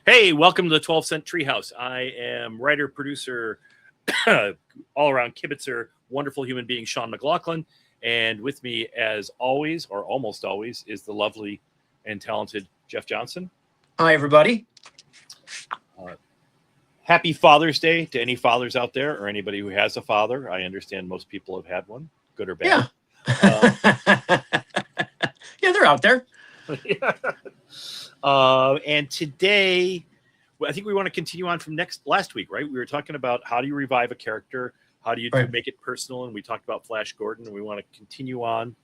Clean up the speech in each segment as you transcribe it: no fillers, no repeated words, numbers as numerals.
Hey, welcome to the 12 Cent Treehouse. I am writer, producer, all around kibitzer, wonderful human being, Sean McLaughlin. And with me, as always, or almost always, is the lovely and talented Jeff Johnson. Hi, everybody. Happy Father's Day to any fathers out there or anybody who has a father. I understand most people have had one, good or bad. Yeah. Yeah, they're out there. And today, I think we want to continue on from last week, right? We were talking about how do you revive a character, how do you make it personal, and we talked about Flash Gordon, and we want to continue on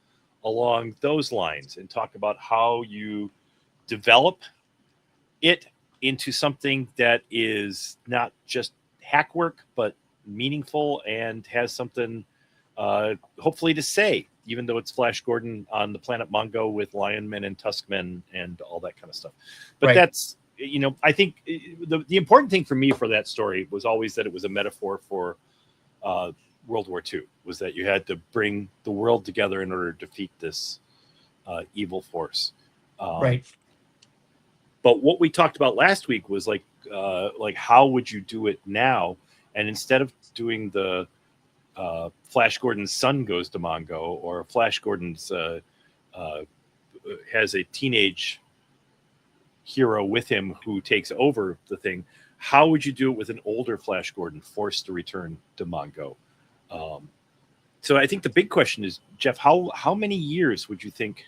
along those lines and talk about how you develop it into something that is not just hack work, but meaningful and has something hopefully to say, even though it's Flash Gordon on the planet Mongo with Lionmen and Tuskmen and all that kind of stuff. But that's, I think the important thing for me for that story was always that it was a metaphor for World War II, was that you had to bring the world together in order to defeat this evil force. Right. But what we talked about last week was like how would you do it now? And instead of doing the Flash Gordon's son goes to Mongo, or Flash Gordon's has a teenage hero with him who takes over the thing, how would you do it with an older Flash Gordon forced to return to Mongo? So I think the big question is, Jeff, how many years would you think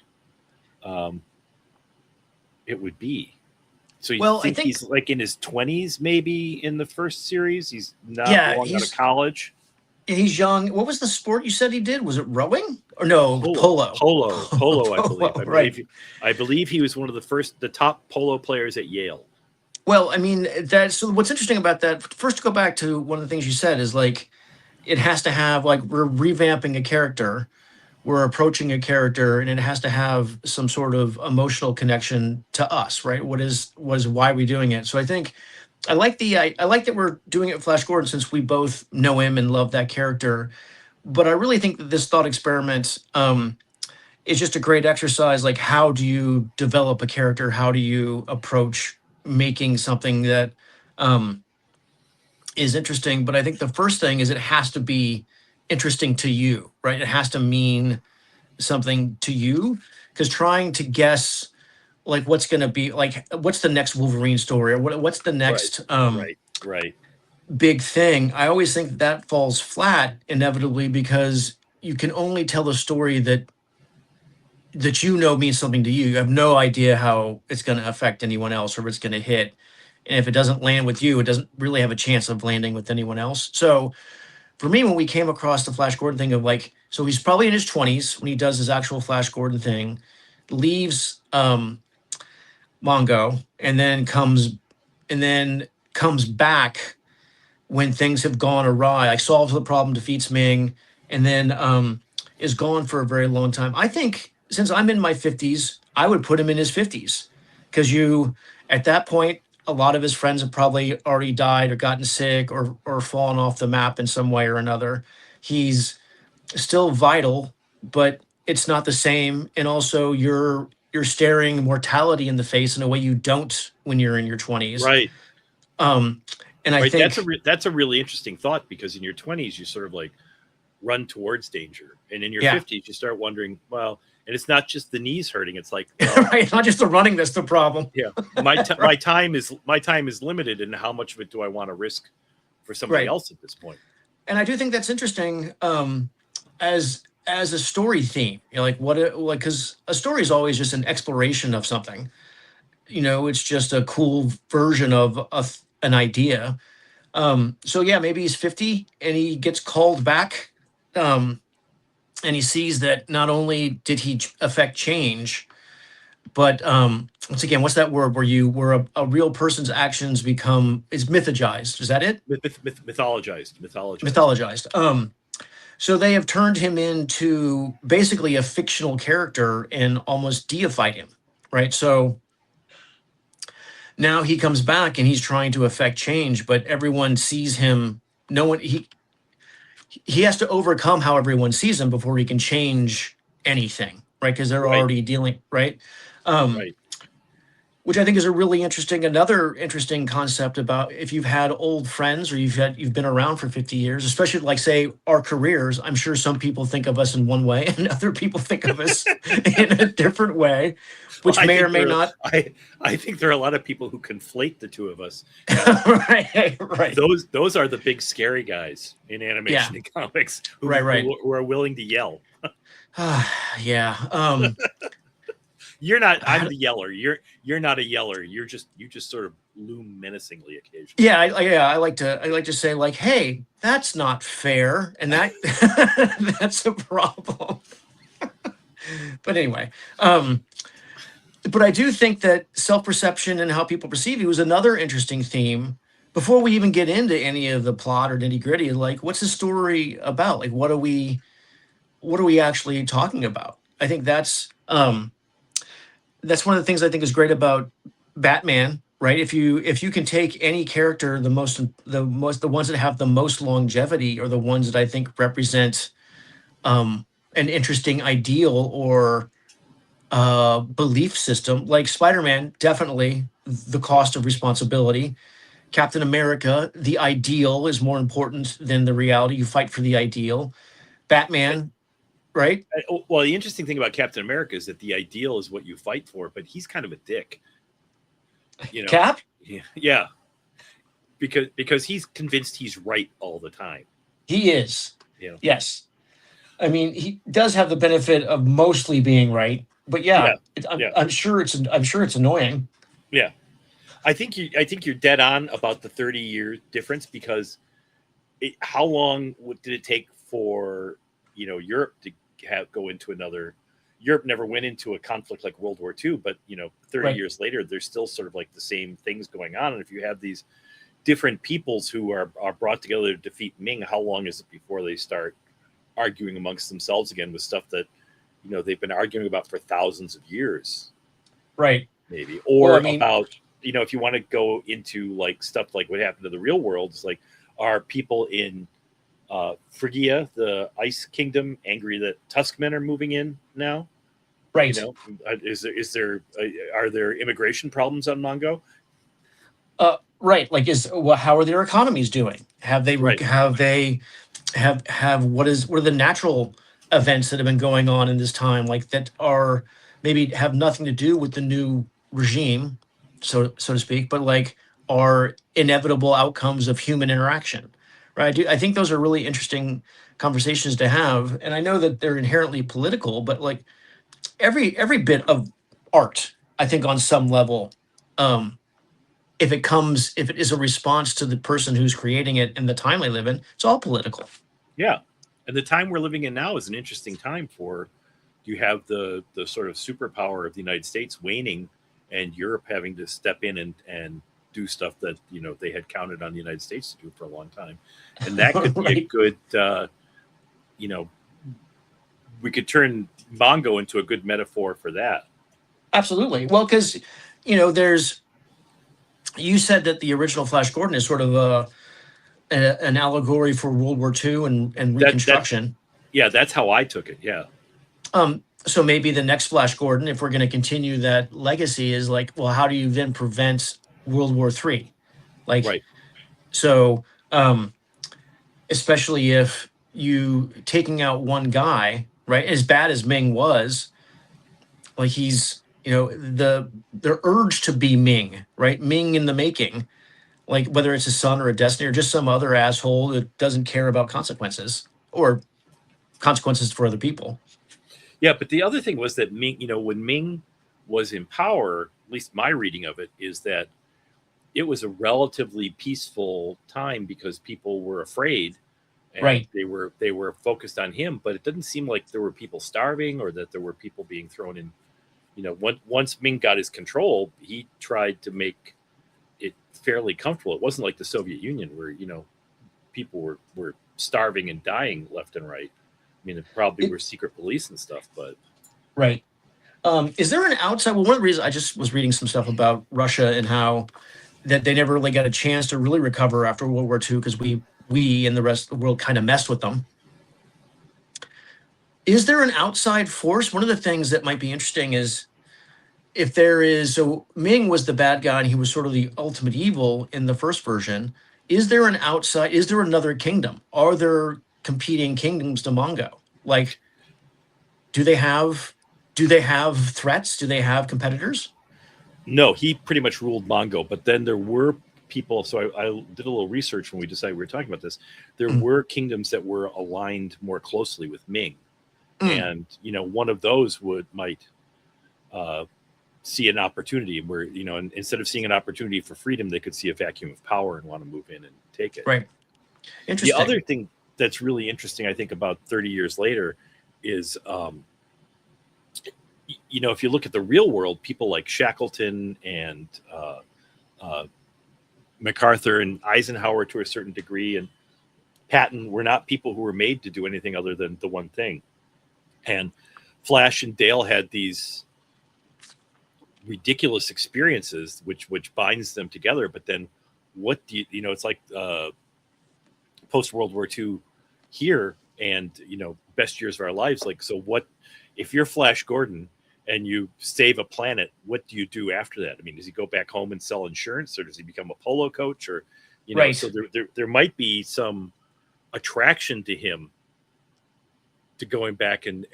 it would be? So you think he's like in his 20s, maybe in the first series? He's not long out of college. He's young. What was the sport you said he did? Was it rowing or no? Polo. I believe he was one of the top polo players at Yale. Well, I mean, so what's interesting about that, first to go back to one of the things you said is like, it has to have, like, we're revamping a character, we're approaching a character, and it has to have some sort of emotional connection to us, right? Was why are we doing it? So I think I like that we're doing it with Flash Gordon since we both know him and love that character. But I really think that this thought experiment is just a great exercise. Like, how do you develop a character? How do you approach making something that is interesting? But I think the first thing is it has to be interesting to you, right? It has to mean something to you, because trying to guess like what's going to be like, what's the next Wolverine story, or what's the next big thing, I always think that falls flat inevitably, because you can only tell the story that means something to you. You have no idea how it's going to affect anyone else, or if it's going to hit. And if it doesn't land with you, it doesn't really have a chance of landing with anyone else. So for me, when we came across the Flash Gordon thing of like, so he's probably in his 20s when he does his actual Flash Gordon thing, leaves Mongo, and then comes back when things have gone awry, like solves the problem, defeats Ming, and then is gone for a very long time. I think since I'm in my 50s, I would put him in his 50s, because at that point, a lot of his friends have probably already died or gotten sick or fallen off the map in some way or another. He's still vital, but it's not the same. And also you're staring mortality in the face in a way you don't when you're in your 20s. Right. And I think that's a really interesting thought, because in your 20s, you sort of like run towards danger. And in your 50s, you start wondering, well, and it's not just the knees hurting. It's like, right, not just the running that's the problem. Yeah, my time is limited, and how much of it do I want to risk for somebody else at this point? And I do think that's interesting as a story theme. Because a story is always just an exploration of something. It's just a cool version of an idea. So yeah, maybe he's 50 and he gets called back. And he sees that not only did he affect change, but once again, what's that word where a real person's actions is mythologized? Is that it? Mythologized. So they have turned him into basically a fictional character and almost deified him, right? So now he comes back and he's trying to affect change, but everyone sees him. He has to overcome how everyone sees him before he can change anything, right? Because they're already dealing, right? which I think is another interesting concept about if you've had old friends or you've been around for 50 years, especially like say our careers. I'm sure some people think of us in one way and other people think of us in a different way, which may or may not. I think there are a lot of people who conflate the two of us. Right. Those are the big scary guys in animation and comics who are willing to yell. Yeah. You're not. I'm the yeller. You're not a yeller. You just sort of loom menacingly occasionally. Yeah, I like to say like, hey, that's not fair, and that that's a problem. But anyway, but I do think that self-perception and how people perceive you is another interesting theme. Before we even get into any of the plot or nitty-gritty, like, what's the story about? Like, what are we actually talking about? I think that's one of the things I think is great about Batman, right? If you can take any character, the ones that have the most longevity are the ones that I think represent an interesting ideal or belief system. Like Spider-Man, definitely the cost of responsibility. Captain America, the ideal is more important than the reality. You fight for the ideal. Batman, right? Well, the interesting thing about Captain America is that the ideal is what you fight for, but he's kind of a dick. You know, Cap? Yeah. Because he's convinced he's right all the time. He is. Yeah. Yes. I mean, he does have the benefit of mostly being right, but I'm sure it's annoying. Yeah. I think you're dead on about the 30-year difference, because how long did it take for Europe to go into another? Europe never went into a conflict like World War II, but 30 years later, there's still sort of like the same things going on. And if you have these different peoples who are brought together to defeat Ming, how long is it before they start arguing amongst themselves again with stuff that they've been arguing about for thousands of years? Right. Maybe. Or about if you want to go into like stuff like what happened to the real world, it's like, are people in Phrygia, the Ice Kingdom, angry that Tuskmen are moving in now? Right. Are there immigration problems on Mongo? Right. Like, how are their economies doing? Have they what are the natural events that have been going on in this time, like that are maybe have nothing to do with the new regime, so to speak, but like are inevitable outcomes of human interaction, right? I think those are really interesting conversations to have, and I know that they're inherently political, but like every bit of art, I think on some level, if it is a response to the person who's creating it and the time they live in, it's all political. Yeah, and the time we're living in now is an interesting time for. You have the sort of superpower of the United States waning, and Europe having to step in and do stuff that they had counted on the United States to do for a long time, and that could be a good. We could turn Mongo into a good metaphor for that. Absolutely. Well, because you said that the original Flash Gordon is sort of an allegory for World War II and Reconstruction. That's how I took it. Yeah. So maybe the next Flash Gordon, if we're going to continue that legacy, is like, well, how do you then prevent World War III? Like, right. So, especially if you taking out one guy, right? As bad as Ming was, like he's, the urge to be Ming, right? Ming in the making, like whether it's a son or a destiny or just some other asshole that doesn't care about consequences or consequences for other people. Yeah, but the other thing was that Ming, when Ming was in power, at least my reading of it is that it was a relatively peaceful time because people were afraid, and they were focused on him. But it didn't seem like there were people starving or that there were people being thrown in. Once Ming got his control, he tried to make it fairly comfortable. It wasn't like the Soviet Union where people were starving and dying left and right. I mean, there probably were secret police and stuff, but right. Is there an outside? Well, one of the reasons I just was reading some stuff about Russia and how that they never really got a chance to really recover after World War II because we and the rest of the world kind of messed with them. Is there an outside force? One of the things that might be interesting is if there is, so Ming was the bad guy and he was sort of the ultimate evil in the first version. Is there an outside, is there another kingdom? Are there competing kingdoms to Mongo? Like, do they have threats? Do they have competitors? No, he pretty much ruled Mongo, but then there were people. So I did a little research when we decided we were talking about this. There were kingdoms that were aligned more closely with Ming, and one of those might see an opportunity where instead of seeing an opportunity for freedom, they could see a vacuum of power and want to move in and take it. Right. Interesting. The other thing that's really interesting, I think, about 30 years later is, if you look at the real world, people like Shackleton and MacArthur and Eisenhower to a certain degree, and Patton were not people who were made to do anything other than the one thing. And Flash and Dale had these ridiculous experiences which binds them together. But then what do it's like post World War II here, and best years of our lives. Like, so what if you're Flash Gordon and you save a planet, what do you do after that? I mean, does he go back home and sell insurance, or does he become a polo coach, or right. So there might be some attraction to him to going back and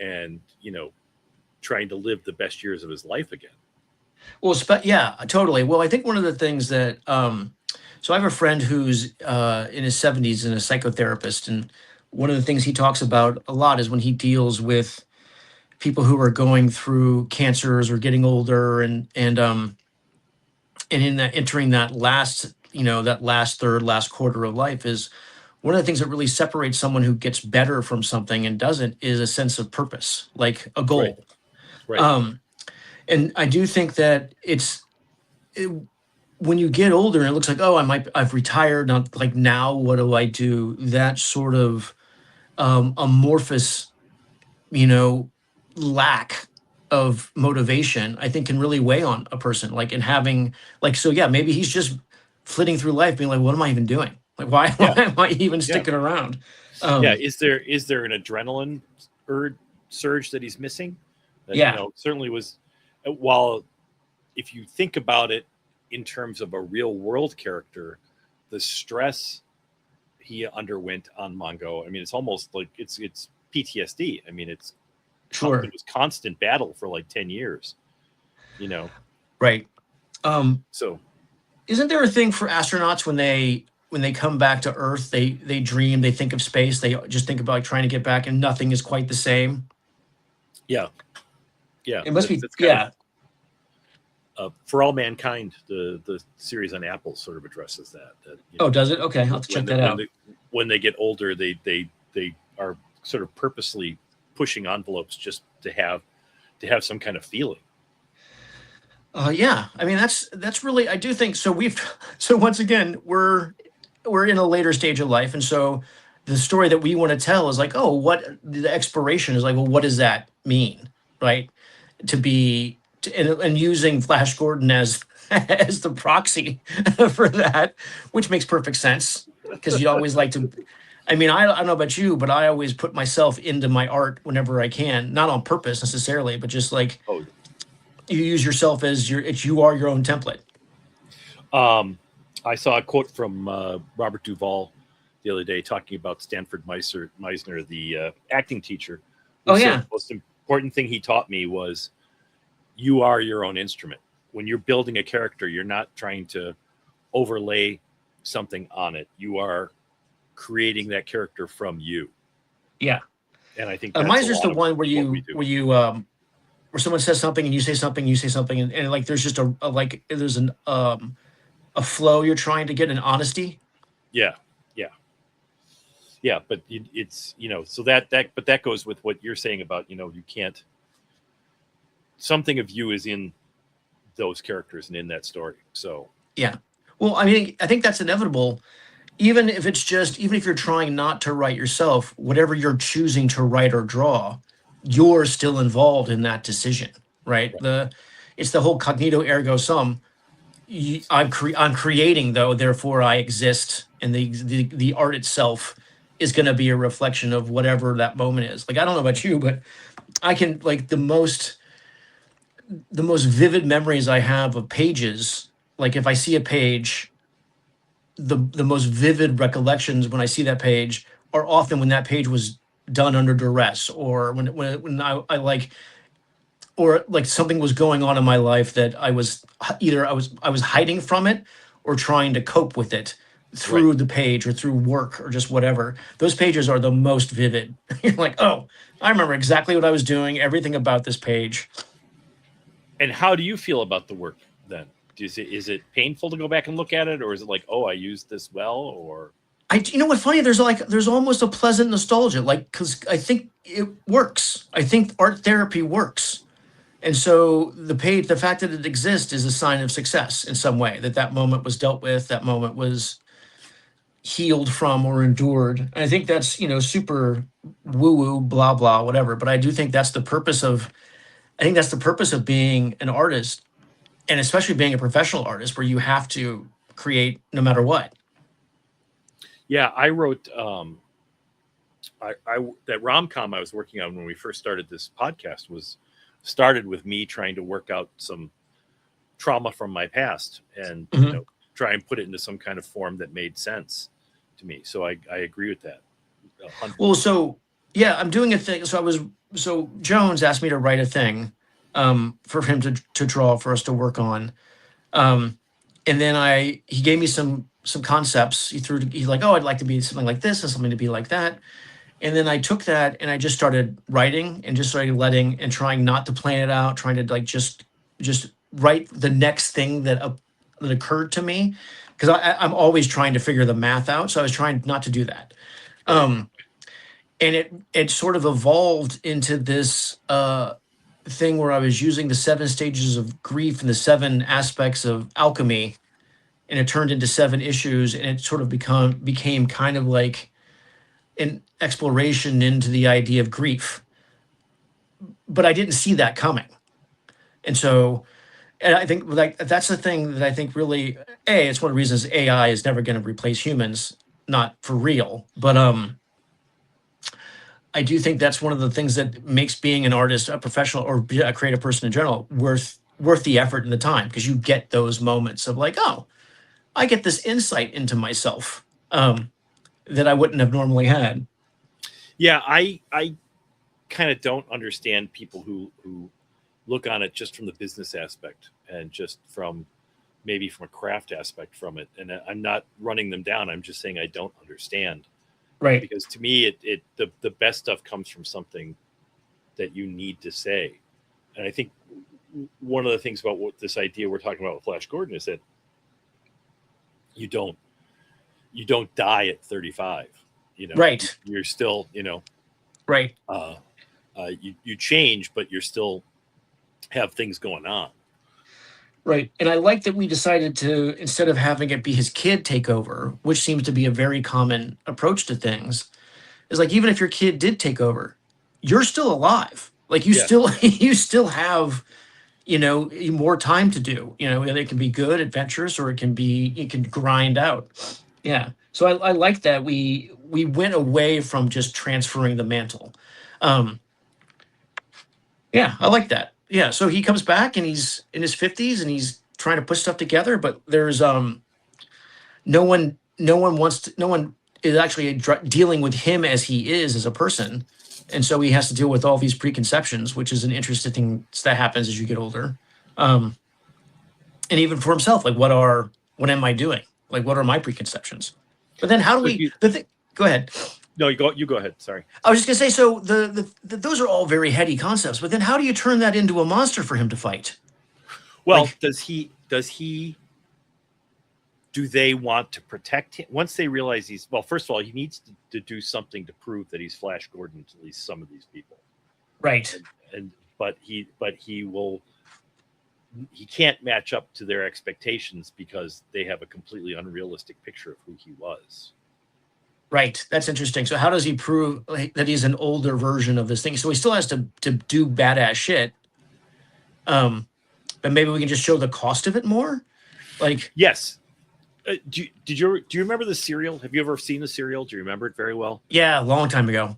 trying to live the best years of his life again. Well, yeah, totally. Well, I think one of the things that, so I have a friend who's in his 70s and a psychotherapist. And one of the things he talks about a lot is when he deals with people who are going through cancers or getting older and in that entering that last third, last quarter of life, is one of the things that really separates someone who gets better from something and doesn't is a sense of purpose, like a goal. Right. And I do think that when you get older and it looks like, oh, I've retired. Not like, now what do I do? That sort of amorphous, lack of motivation, I think, can really weigh on a person. Like, and having so yeah, maybe he's just flitting through life being like, what am I even doing? Like, why am I even sticking around? Is there an adrenaline surge that he's missing? That, certainly was. While if you think about it in terms of a real world character, the stress he underwent on Mongo, I mean, it's almost like it's PTSD. I mean, it was constant battle for like 10 years, Right. So isn't there a thing for astronauts when they come back to Earth, they dream, they think of space, they just think about trying to get back, and nothing is quite the same? Yeah. It must be. For All Mankind, the series on Apple sort of addresses that. Does it? Okay, I'll have to check that out. When they get older, they are sort of purposely pushing envelopes just to have some kind of feeling. Yeah, I mean, that's really, I do think so. So once again, we're in a later stage of life, and so the story that we want to tell is like, oh, what the exploration is like. Well, what does that mean, right? And using Flash Gordon as the proxy for that, which makes perfect sense, because you always like to. I mean, I don't know about you, but I always put myself into my art whenever I can, not on purpose necessarily, but just like you use yourself as you are your own template. I saw a quote from Robert Duvall the other day talking about Stanford Meisner, the acting teacher. The most important thing he taught me was, you are your own instrument. When you're building a character, you're not trying to overlay something on it. You are creating that character from you. Yeah. And I think Meisner's the one where where someone says something and you say something, and like there's just there's a flow you're trying to get, an honesty. Yeah. But it's so that goes with what you're saying about you can't. Something of you is in those characters and in that story. So yeah. Well, I mean, I think that's inevitable. Even if you're trying not to write yourself, whatever you're choosing to write or draw, you're still involved in that decision, right? It's the whole cognito ergo sum. I'm creating, though, therefore I exist, and the art itself is going to be a reflection of whatever that moment is. Like, I don't know about you, but I can, like, the the most vivid memories I have of pages, like if I see a page, the most vivid recollections when I see that page are often when that page was done under duress, or when I like, or like something was going on in my life that I was either I was hiding from it or trying to cope with it Right. through the page or through work or just whatever. Those pages are the most vivid. You're like, oh, I remember exactly what I was doing, everything about this page. And how do you feel about the work then? Is it painful to go back and look at it, or is it like, oh, I used this well? Or You know what's funny? There's almost a pleasant nostalgia, like, because I think it works. I think art therapy works. And so the fact that it exists is a sign of success in some way, that moment was dealt with, that moment was healed from or endured. And I think that's, super woo woo, blah, blah, whatever. But I do think I think that's the purpose of being an artist, and especially being a professional artist, where you have to create no matter what. yeah, I wrote that rom-com I was working on when we first started this podcast was started with me trying to work out some trauma from my past and Mhm. try and put it into some kind of form that made sense to me. So I agree with that. 100. Well, so yeah, I'm doing a thing. So Jones asked me to write a thing for him to draw for us to work on. Um, and then he gave me some concepts. He's like, oh, I'd like to be something like this and something to be like that. And then I took that and I just started writing and just started letting and trying not to plan it out, trying to like just write the next thing that occurred to me, because I'm always trying to figure the math out. So I was trying not to do that. Um, and it sort of evolved into this thing where I was using the 7 stages of grief and the 7 aspects of alchemy, and it turned into 7 issues, and it sort of became kind of like an exploration into the idea of grief. But I didn't see that coming. And so, and I think like that's the thing that I think really, it's one of the reasons AI is never going to replace humans, not for real. But I do think that's one of the things that makes being an artist, a professional, or a creative person in general worth the effort and the time, because you get those moments of like, oh, I get this insight into myself that I wouldn't have normally had. Yeah, I kind of don't understand people who look on it just from the business aspect and just from maybe from a craft aspect from it. And I'm not running them down. I'm just saying I don't understand, Right. because to me the best stuff comes from something that you need to say. And I think one of the things about what this idea we're talking about with Flash Gordon is that you don't die at 35. Right. You're still Right. you change, but you're still have things going on. Right. And I like that we decided to, instead of having it be his kid take over, which seems to be a very common approach to things, is like, even if your kid did take over, you're still alive. Like you Yeah. still you still have, more time to do. It can be good, adventurous, or it can grind out. Yeah. So I like that we went away from just transferring the mantle. Um, yeah, I like that. Yeah. So he comes back and he's in his 50s and he's trying to put stuff together, but there's no one is actually dealing with him as he is as a person. And so he has to deal with all these preconceptions, which is an interesting thing that happens as you get older. And even for himself, like what am I doing? Like, what are my preconceptions? But then how do we, go ahead. No, you go ahead. Sorry. I was just gonna say, so those are all very heady concepts, but then how do you turn that into a monster for him to fight? Well, Like, do they want to protect him once they realize first of all, he needs to do something to prove that he's Flash Gordon to at least some of these people. right. But he can't match up to their expectations because they have a completely unrealistic picture of who he was. Right. That's interesting. So how does he prove that he's an older version of this thing? So he still has to do badass shit. But maybe we can just show the cost of it more. Like, yes. Do you remember the serial? Have you ever seen the serial? Do you remember it very well? Yeah, a long time ago.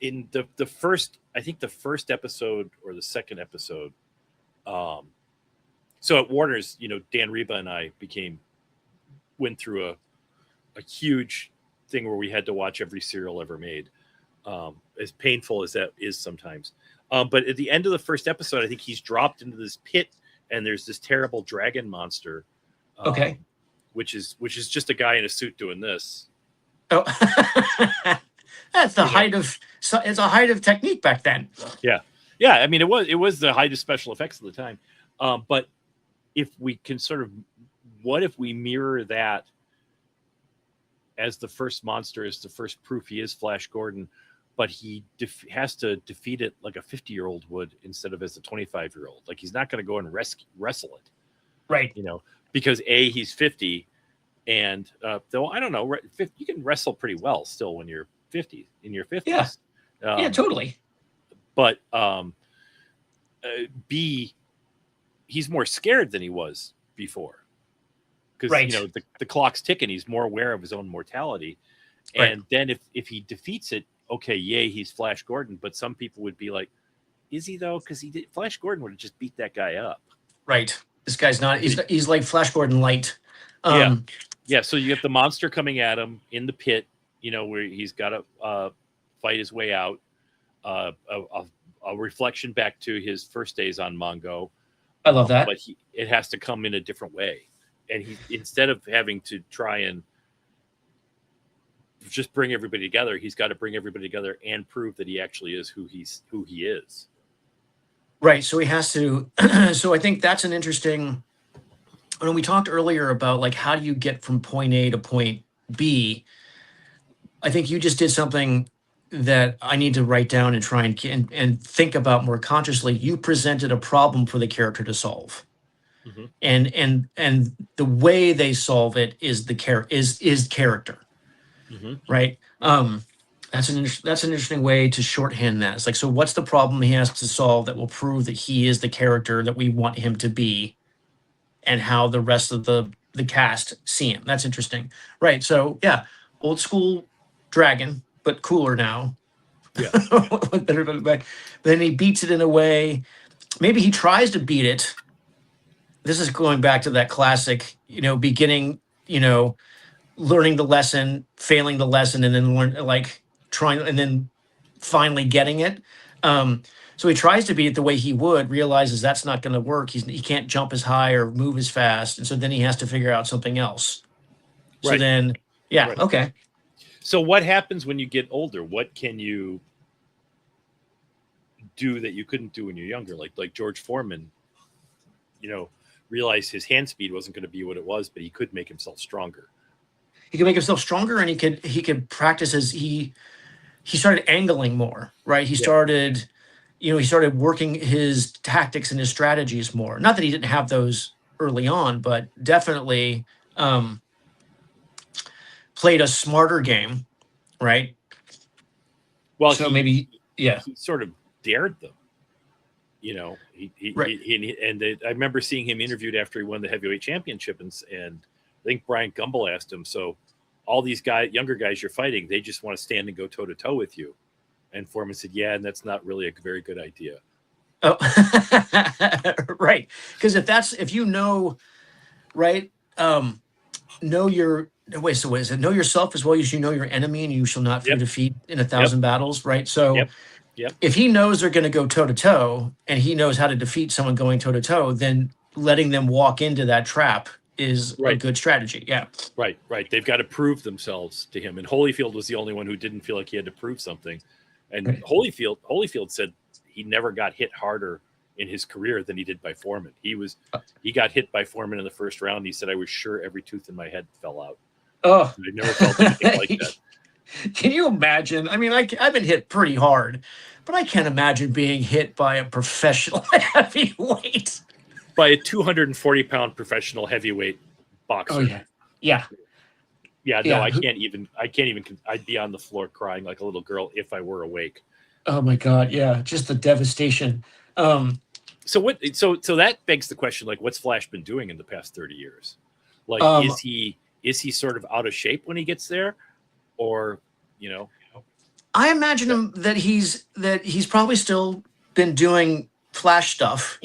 In the first, I think the first episode or the second episode, So at Warner's, Dan Reba and I went through a huge thing where we had to watch every serial ever made. As painful as that is sometimes. But at the end of the first episode, I think he's dropped into this pit and there's this terrible dragon monster. Okay. Which is just a guy in a suit doing this. Oh, that's the height of, it's a height of technique back then. Yeah. Yeah. I mean, it was the height of special effects at the time. But if we can what if we mirror that as the first monster, as the first proof he is Flash Gordon, but he has to defeat it like a 50-year-old would instead of as a 25-year-old. Like he's not going to go and wrestle it. Right. Because he's 50 and though I don't know, you can wrestle pretty well still when you're 50 in your 50s. Yeah. Yeah, totally. But he's more scared than he was before. Because right. The clock's ticking, he's more aware of his own mortality. Right. And then if he defeats it, okay, yay, he's Flash Gordon. But some people would be like, is he though? Because Flash Gordon would have just beat that guy up. Right. This guy's not. He's like Flash Gordon light. Yeah. So you have the monster coming at him in the pit. Where he's got to fight his way out. A reflection back to his first days on Mongo. I love that. But it has to come in a different way. And instead of having to try and just bring everybody together, he's got to bring everybody together and prove that he actually is who he is. Right. So he has to. So I think that's an interesting. When we talked earlier about like how do you get from point A to point B, I think you just did something that I need to write down and try and think about more consciously. You presented a problem for the character to solve. Mm-hmm. And the way they solve it is is character. Mm-hmm. Right. That's an interesting way to shorthand that. It's like, so what's the problem he has to solve that will prove that he is the character that we want him to be, and how the rest of the cast see him. That's interesting. Right. So yeah, old school dragon, but cooler now. Yeah. But then he beats it in a way. Maybe he tries to beat it. This is going back to that classic, beginning, learning the lesson, failing the lesson, and then trying, and then finally getting it. So he tries to beat it the way he would, realizes that's not going to work. He can't jump as high or move as fast. And so then he has to figure out something else. Right. So then, yeah. Right. Okay. So what happens when you get older? What can you do that you couldn't do when you're younger? Like George Foreman, realized his hand speed wasn't going to be what it was, but he could make himself stronger. He could make himself stronger, and he could practice as he started angling more, right? He started, he started working his tactics and his strategies more. Not that he didn't have those early on, but definitely played a smarter game, right? Well, so he sort of dared them. Right. I remember seeing him interviewed after he won the heavyweight championship, and I think Brian Gumbel asked him, so all these younger guys you're fighting, they just want to stand and go toe to toe with you. And Foreman said, yeah, and that's not really a very good idea. Oh, right. Because if you know, right, know yourself as well as you know your enemy, and you shall not fear defeat in 1,000 battles, right? So if he knows they're going to go toe to toe, and he knows how to defeat someone going toe to toe, then letting them walk into that trap is a good strategy. Yeah. Right. They've got to prove themselves to him. And Holyfield was the only one who didn't feel like he had to prove something. And Holyfield said he never got hit harder in his career than he did by Foreman. He got hit by Foreman in the first round. He said, I was sure every tooth in my head fell out. Oh, I never felt anything like that. Can you imagine? I mean, I've been hit pretty hard, but I can't imagine being hit by a professional heavyweight. By a 240-pound professional heavyweight boxer. Oh yeah. No, I can't even. I'd be on the floor crying like a little girl if I were awake. Oh my God, yeah, just the devastation. So that begs the question: like, what's Flash been doing in the past 30 years? Like, is he sort of out of shape when he gets there, or I imagine him that he's probably still been doing Flash stuff,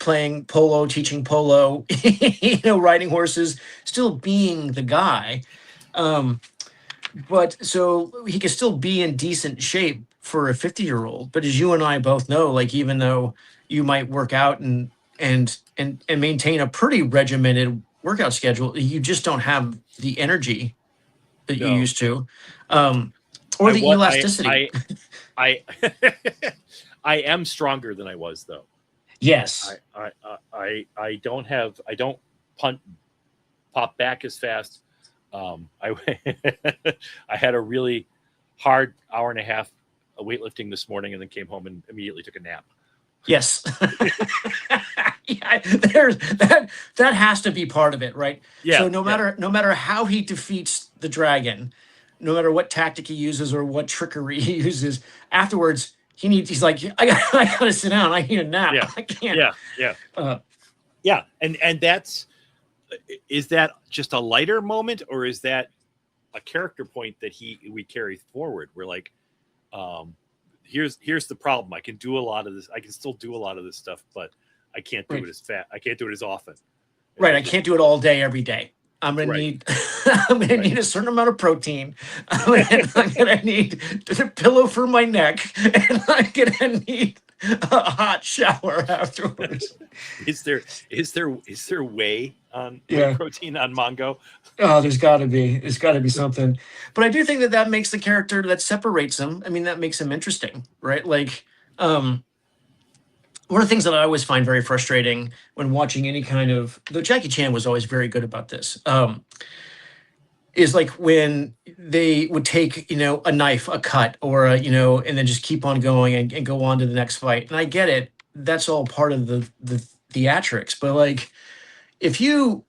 playing polo, teaching polo, riding horses, still being the guy. But so he could still be in decent shape for a 50-year-old. But as you and I both know, like even though you might work out and maintain a pretty regimented workout schedule, you just don't have the energy that you No. used to, or the elasticity. I I am stronger than I was though. Yes. I don't pop back as fast. I I had a really hard hour and a half of weightlifting this morning, and then came home and immediately took a nap. Yes. Yeah, there's that has to be part of it, right? Yeah. So no matter how he defeats the dragon, no matter what tactic he uses or what trickery he uses, afterwards he's like, I gotta sit down. I need a nap. Yeah. I can't. Yeah. Yeah. And is that just a lighter moment, or is that a character point that we carry forward? We're like, here's the problem. I can do a lot of this. I can still do a lot of this stuff, but I can't do it as fast. I can't do it as often. Right. I can't do it all day, every day. I'm gonna need need a certain amount of protein. I'm gonna need a pillow for my neck, and I'm gonna need a hot shower afterwards. Is there whey on whey protein on Mongo? Oh, there's got to be. There's got to be something. But I do think that makes the character, that separates him. I mean, that makes him interesting, right? Like, one of the things that I always find very frustrating when watching any kind of, though Jackie Chan was always very good about this, is like when they would take, a knife, a cut, or and then just keep on going and go on to the next fight. And I get it. That's all part of the theatrics. But like, if you've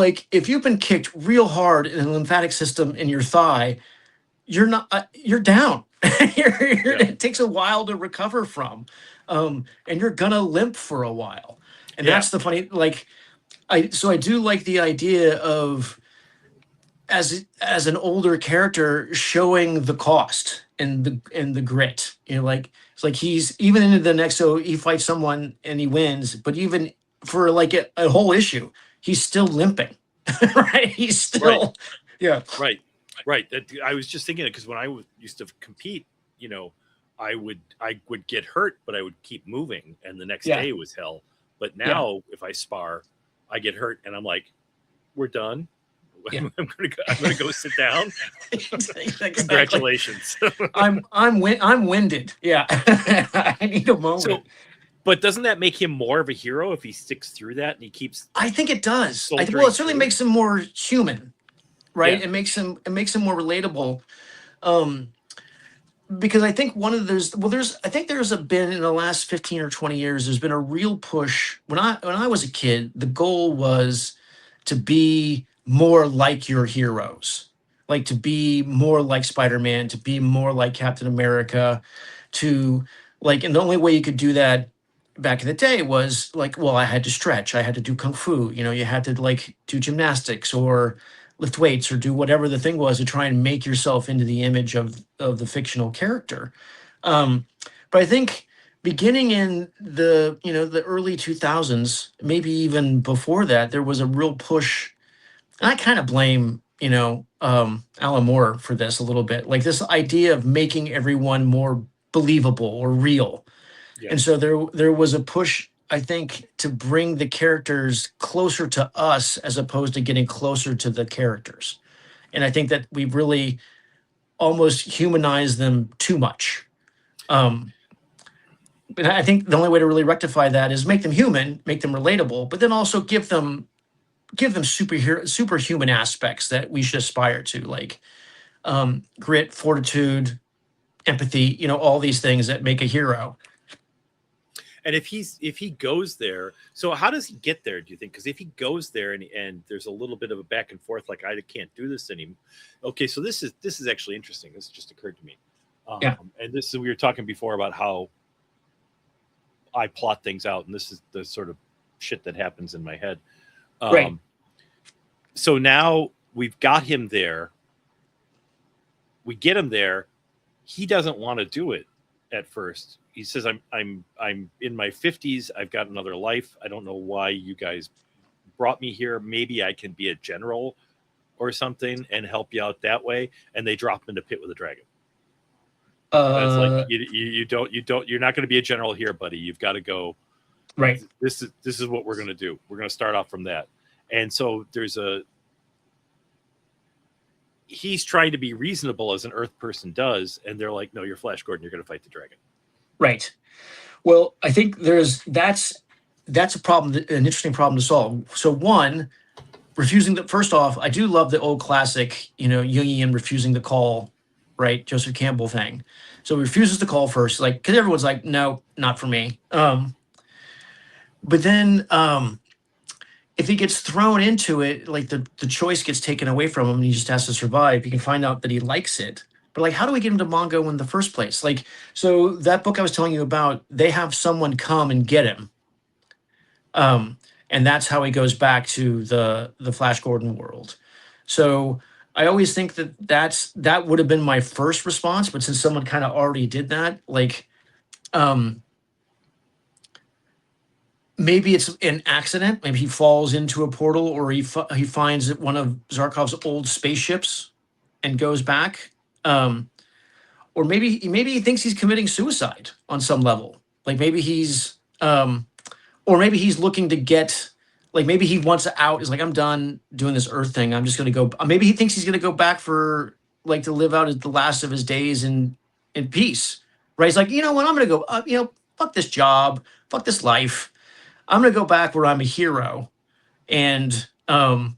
been kicked real hard in a lymphatic system in your thigh, you're down. It takes a while to recover from. And you're gonna limp for a while. And that's the funny, like, I do like the idea of, as an older character, showing the cost and the grit. Like, it's like he's even into the next, so he fights someone and he wins, but even for like a whole issue, he's still limping. Right? He's still Right. I was just thinking it because when I used to compete, I would get hurt, but I would keep moving, and the next day was hell. But now, if I spar, I get hurt, and I'm like, "We're done. I'm gonna go sit down." Exactly. Congratulations. I'm winded. Yeah, I need a moment. So, but doesn't that make him more of a hero if he sticks through that and he keeps? I think it does. It certainly makes him more human, right? Yeah. It makes him more relatable. Because I think there's been in the last 15 or 20 years, there's been a real push. When I was a kid, the goal was to be more like your heroes, like to be more like Spider-Man, to be more like Captain America, and the only way you could do that back in the day was like, well, I had to stretch, I had to do kung fu, you had to like do gymnastics or lift weights or do whatever the thing was to try and make yourself into the image of the fictional character. But I think beginning in the early 2000s, maybe even before that, there was a real push. And I kind of blame, Alan Moore for this a little bit, like this idea of making everyone more believable or real. Yeah. And so there was a push, I think, to bring the characters closer to us as opposed to getting closer to the characters. And I think that we've really almost humanized them too much. But I think the only way to really rectify that is make them human, make them relatable, but then also give them superhuman aspects that we should aspire to, like grit, fortitude, empathy, all these things that make a hero. And if he goes there, so how does he get there, do you think? Because if he goes there and there's a little bit of a back and forth, like I can't do this anymore. Okay, so this is actually interesting. This just occurred to me. And this is, we were talking before about how I plot things out, and this is the sort of shit that happens in my head. Right. So now we've got him there. We get him there. He doesn't want to do it at first. he says, I'm in my 50s. I've got another life. I don't know why you guys brought me here. Maybe I can be a general or something and help you out that way. And they drop him in the pit with a dragon. That's like you're not going to be a general here, buddy. You've got to go. Right. This is what we're going to do. We're going to start off from that. And so he's trying to be reasonable as an Earth person does, and they're like, no, you're Flash Gordon. You're going to fight the dragon. Right. Well, I think that's a problem, an interesting problem to solve. So one, first off, I do love the old classic, Jungian refusing the call, right? Joseph Campbell thing. So he refuses the call first, like, because everyone's like, no, not for me. But then if he gets thrown into it, like the choice gets taken away from him and he just has to survive, you can find out that he likes it. But like, how do we get him to Mongo in the first place? Like, so that book I was telling you about, they have someone come and get him. And that's how he goes back to the Flash Gordon world. So I always think that would have been my first response, but since someone kind of already did that, like, maybe it's an accident. Maybe he falls into a portal, or he finds one of Zarkov's old spaceships and goes back. Or maybe he thinks he's committing suicide on some level. Like maybe he's looking to get, like maybe he wants out. He's like, I'm done doing this Earth thing. I'm just going to go. Maybe he thinks he's going to go back for like to live out the last of his days in peace. Right? He's like, you know what? I'm going to go. Fuck this job. Fuck this life. I'm going to go back where I'm a hero, and I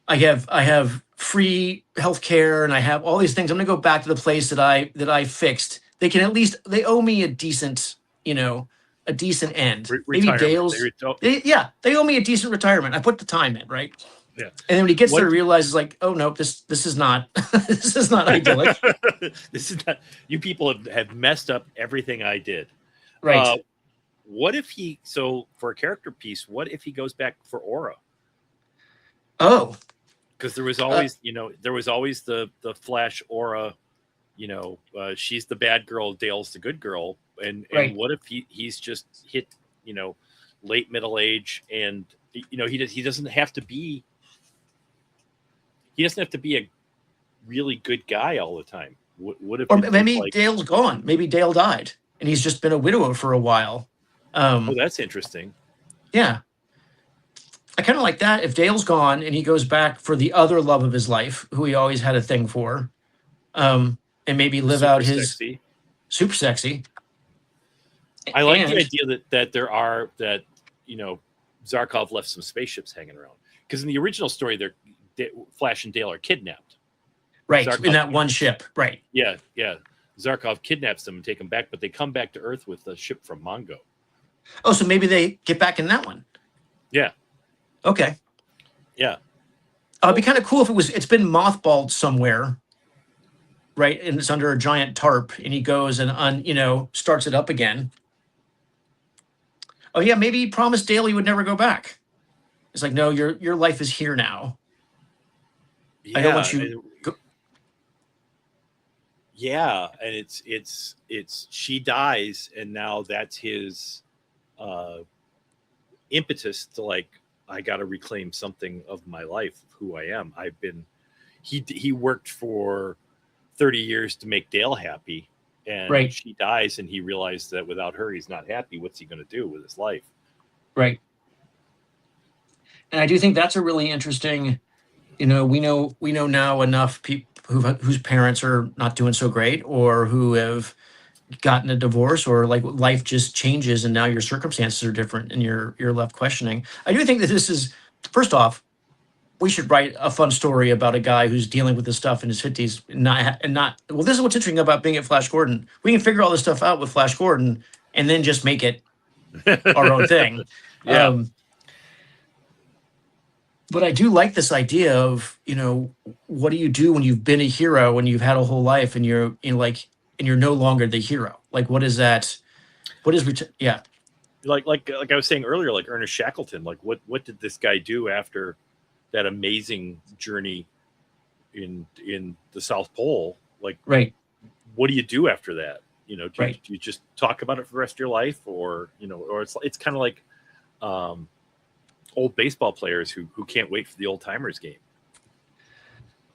have free healthcare, and I have all these things. I'm going to go back to the place that I fixed. They owe me a decent, a decent end. Maybe Dale's, they owe me a decent retirement. I put the time in, right? Yeah. And then when he gets there, he realizes like, oh no, this is not this is not idyllic. This is not. You people have messed up everything I did. Right. What if for a character piece, what if he goes back for Aura? Oh. Because there was always, the Flash Aura, she's the bad girl, Dale's the good girl. And what if he's just hit, late middle age, and, he doesn't have to be a really good guy all the time. What if, or maybe Dale's gone. Maybe Dale died and he's just been a widower for a while. That's interesting. Yeah. I kind of like that. If Dale's gone and he goes back for the other love of his life, who he always had a thing for, and maybe live out his super sexy. I like the idea that Zarkov left some spaceships hanging around, because in the original story, Flash and Dale are kidnapped. Right. In that one ship. Right. Yeah. Yeah. Zarkov kidnaps them and take them back, but they come back to Earth with a ship from Mongo. Oh, so maybe they get back in that one. Yeah. Okay. Yeah. It'd be kind of cool if it's been mothballed somewhere, right? And it's under a giant tarp, and he goes and starts it up again. Oh yeah, maybe he promised Dale he would never go back. It's like, no, your life is here now. Yeah, I don't want you. Yeah, and it's she dies, and now that's his impetus to, like, I got to reclaim something of my life, of who I am. He worked for 30 years to make Dale happy, and she dies, and he realized that without her, he's not happy. What's he going to do with his life? Right. And I do think that's a really interesting, we know now enough people whose parents are not doing so great, or who have gotten a divorce, or like life just changes and now your circumstances are different and you're left questioning. I do think that this is, first off, we should write a fun story about a guy who's dealing with this stuff in his 50s well, this is what's interesting about being at Flash Gordon. We can figure all this stuff out with Flash Gordon and then just make it our own thing. Yeah. But I do like this idea of, what do you do when you've been a hero and you've had a whole life and you're no longer the hero? Like, what is that? What is, yeah. Like I was saying earlier, like Ernest Shackleton, like what did this guy do after that amazing journey in the South Pole? Like, right. What do you do after that? Right. do you just talk about it for the rest of your life, or or it's kind of like old baseball players who can't wait for the old timers game.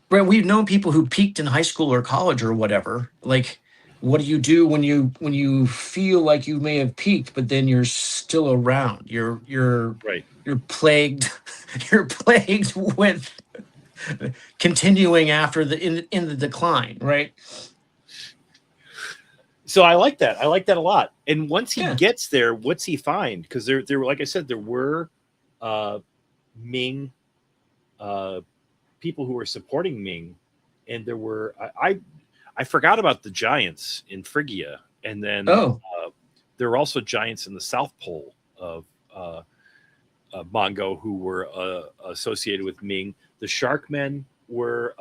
Right. We've known people who peaked in high school or college or whatever. Like, what do you do when you feel like you may have peaked, but then you're still around? Right. You're plagued. You're plagued with continuing after in the decline. Right. So I like that. I like that a lot. And once he Yeah. gets there, what's he find? Because there were, like I said, there were Ming people who were supporting Ming, and there were I forgot about the giants in Phrygia, and then Oh. there were also giants in the South Pole of Mongo who were associated with Ming. The Sharkmen were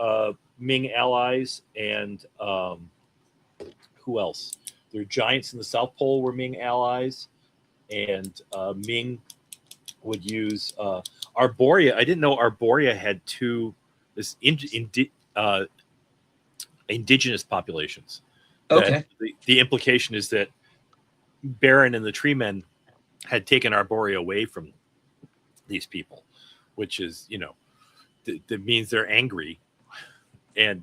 Ming allies, and who else? There were giants in the South Pole were Ming allies, and Ming would use Arborea. I didn't know Arborea had two indigenous populations. Okay. The implication is that Baron and the Tree Men had taken Arborea away from these people, which is, that means they're angry and,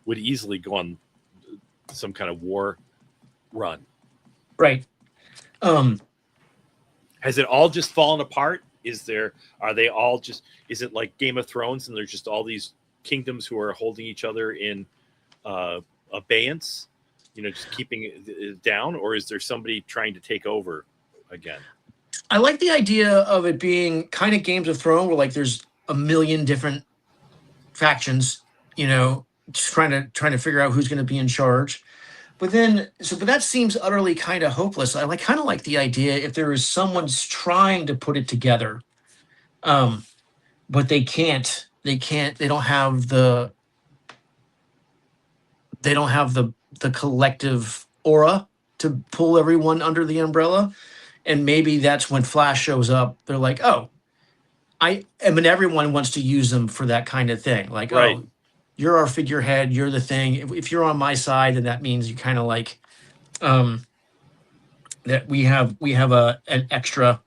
would easily go on some kind of war run. Right. Has it all just fallen apart? Is it like Game of Thrones and there's just all these kingdoms who are holding each other in abeyance, just keeping it down? Or is there somebody trying to take over again? I like the idea of it being kind of Games of Thrones, where like there's a million different factions, just trying to figure out who's going to be in charge. But that seems utterly kind of hopeless. I kind of like the idea if there is someone's trying to put it together, but they can't. They don't have the collective aura to pull everyone under the umbrella. And maybe that's when Flash shows up. They're like, oh, everyone wants to use them for that kind of thing. Like, right. Oh, you're our figurehead. You're the thing. If you're on my side, then that means you kind of like that we have an extra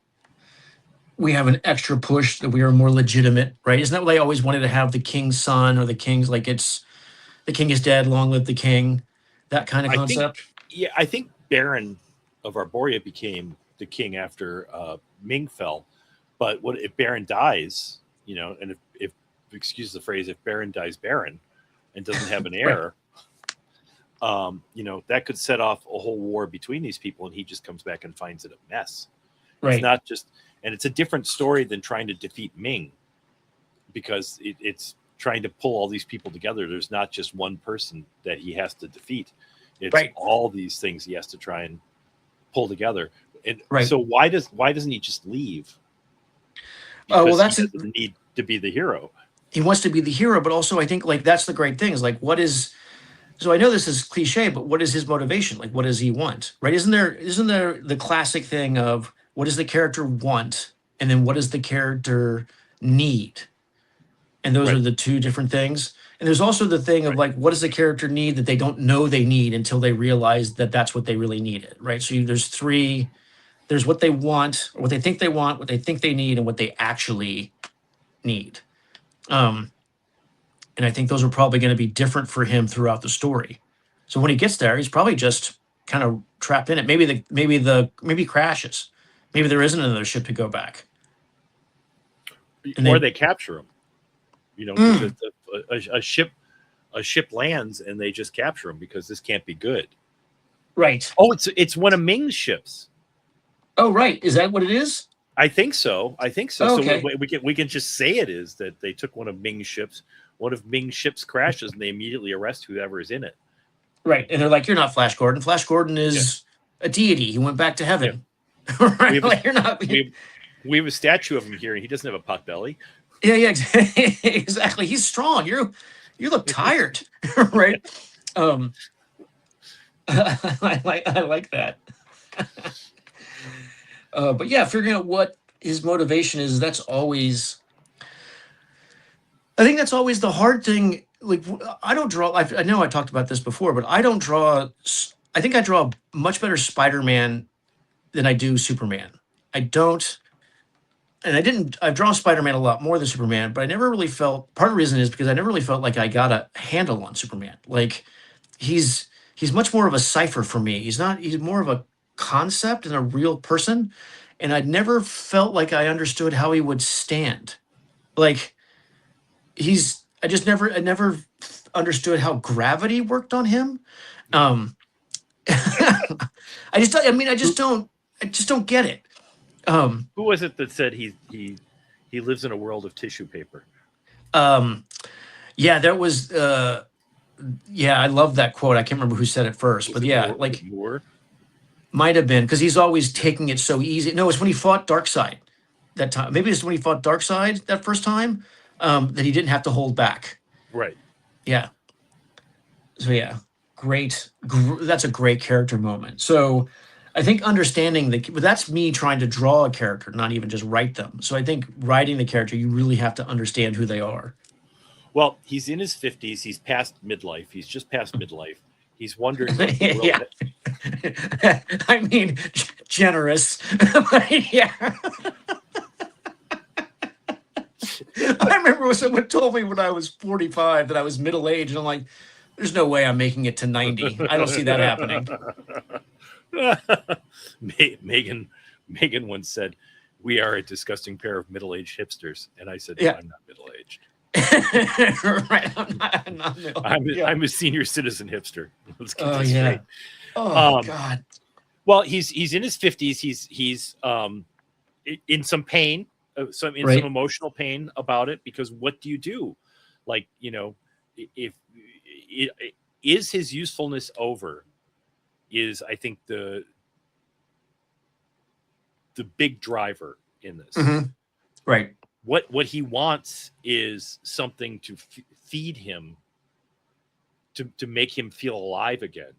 push, that we are more legitimate, right? Isn't that what they always wanted to have, the king's son, or the king's, like, it's the king is dead, long live the king, that kind of concept? I think Baron of Arborea became the king after Ming fell. But what if Baron dies, and if excuse the phrase, if Baron dies Baron and doesn't have an heir, that could set off a whole war between these people, and he just comes back and finds it a mess. Right. It's not just, and it's a different story than trying to defeat Ming, because it's trying to pull all these people together. There's not just one person that he has to defeat. It's right. all these things he has to try and pull together. And right. So why doesn't he just leave? Well, that's he doesn't need to be the hero. He wants to be the hero, but also I think, like, that's the great thing, is like, so I know this is cliche, but what is his motivation? Like, what does he want? Right? Isn't there the classic thing of what does the character want, and then what does the character need? And those right. are the two different things. And there's also the thing of, like, what does the character need that they don't know they need until they realize that that's what they really needed, right? So there's what they want, or what they think they want, what they think they need, and what they actually need. And I think those are probably going to be different for him throughout the story. So when he gets there, he's probably just kind of trapped in it. Maybe crashes. Maybe there isn't another ship to go back. Or they capture him. A ship lands and they just capture him because this can't be good. Right. Oh, it's one of Ming's ships. Oh, right. Is that what it is? I think so. Okay. So we can just say it is that they took one of Ming's ships. One of Ming's ships crashes and they immediately arrest whoever is in it. Right. And they're like, you're not Flash Gordon. Flash Gordon is a deity. He went back to heaven. Yeah. Right? We have a statue of him here, and he doesn't have a pot belly. Yeah, exactly. He's strong. You look tired, right? I like that. But yeah, figuring out what his motivation is, I think that's always the hard thing. Like, I don't draw, I know I talked about this before, but I don't draw I think I draw a much better Spider-Man than I do Superman. I don't, and I didn't. I've drawn Spider-Man a lot more than Superman, but I never really felt. Part of the reason is because I never really felt like I got a handle on Superman. Like he's he's much more of a cipher for me. He's not. He's more of a concept than a real person, and I never felt like I understood how he would stand. Like he's. I never understood how gravity worked on him. Um, I just don't get it. Who was it that said he lives in a world of tissue paper? Um, yeah, there was. Yeah, I love that quote. I can't remember who said it first, but yeah, like Moore? might have been because he's always taking it so easy. No, it's when he fought Darkseid that time. Maybe it's when he fought Darkseid that first time that he didn't have to hold back. Right. Yeah. So yeah, that's a great character moment. So I think understanding but that's me trying to draw a character, not even just write them. So I think writing the character, you really have to understand who they are. Well, he's in his 50s. He's past midlife. He's just past midlife. He's wondering. What the world Yeah. I mean, generous. But yeah. I remember when someone told me when I was 45 that I was middle aged, and I'm like, there's no way I'm making it to 90. I don't see that happening. Megan once said, "We are a disgusting pair of middle-aged hipsters," and I said, Yeah. "I'm not middle-aged. Right. I'm not I'm a senior citizen hipster. Let's get Oh this yeah. straight." Oh Um, God. Well, he's in his 50s. He's in some pain, some Right. emotional pain about it, because what do you do? Like, if is his usefulness over? Is, I think, the big driver in this. Mhm. Right. What he wants is something to feed him, to make him feel alive again.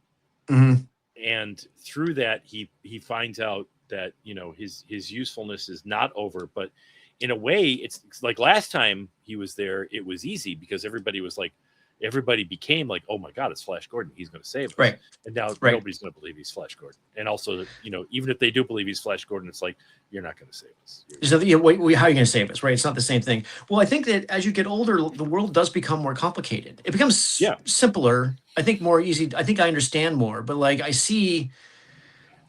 Mhm. And through that, he finds out that his usefulness is not over. But in a way, it's like last time he was there, it was easy because everybody became like, oh my God, it's Flash Gordon, he's going to save us. Right. And now Right. nobody's going to believe he's Flash Gordon. And also, even if they do believe he's Flash Gordon, it's like, you're not going to save us. So how are you going to save us? Right. It's not the same thing. Well, I think that as you get older, the world does become more complicated. It becomes simpler. I think more easy. I think I understand more, but like I see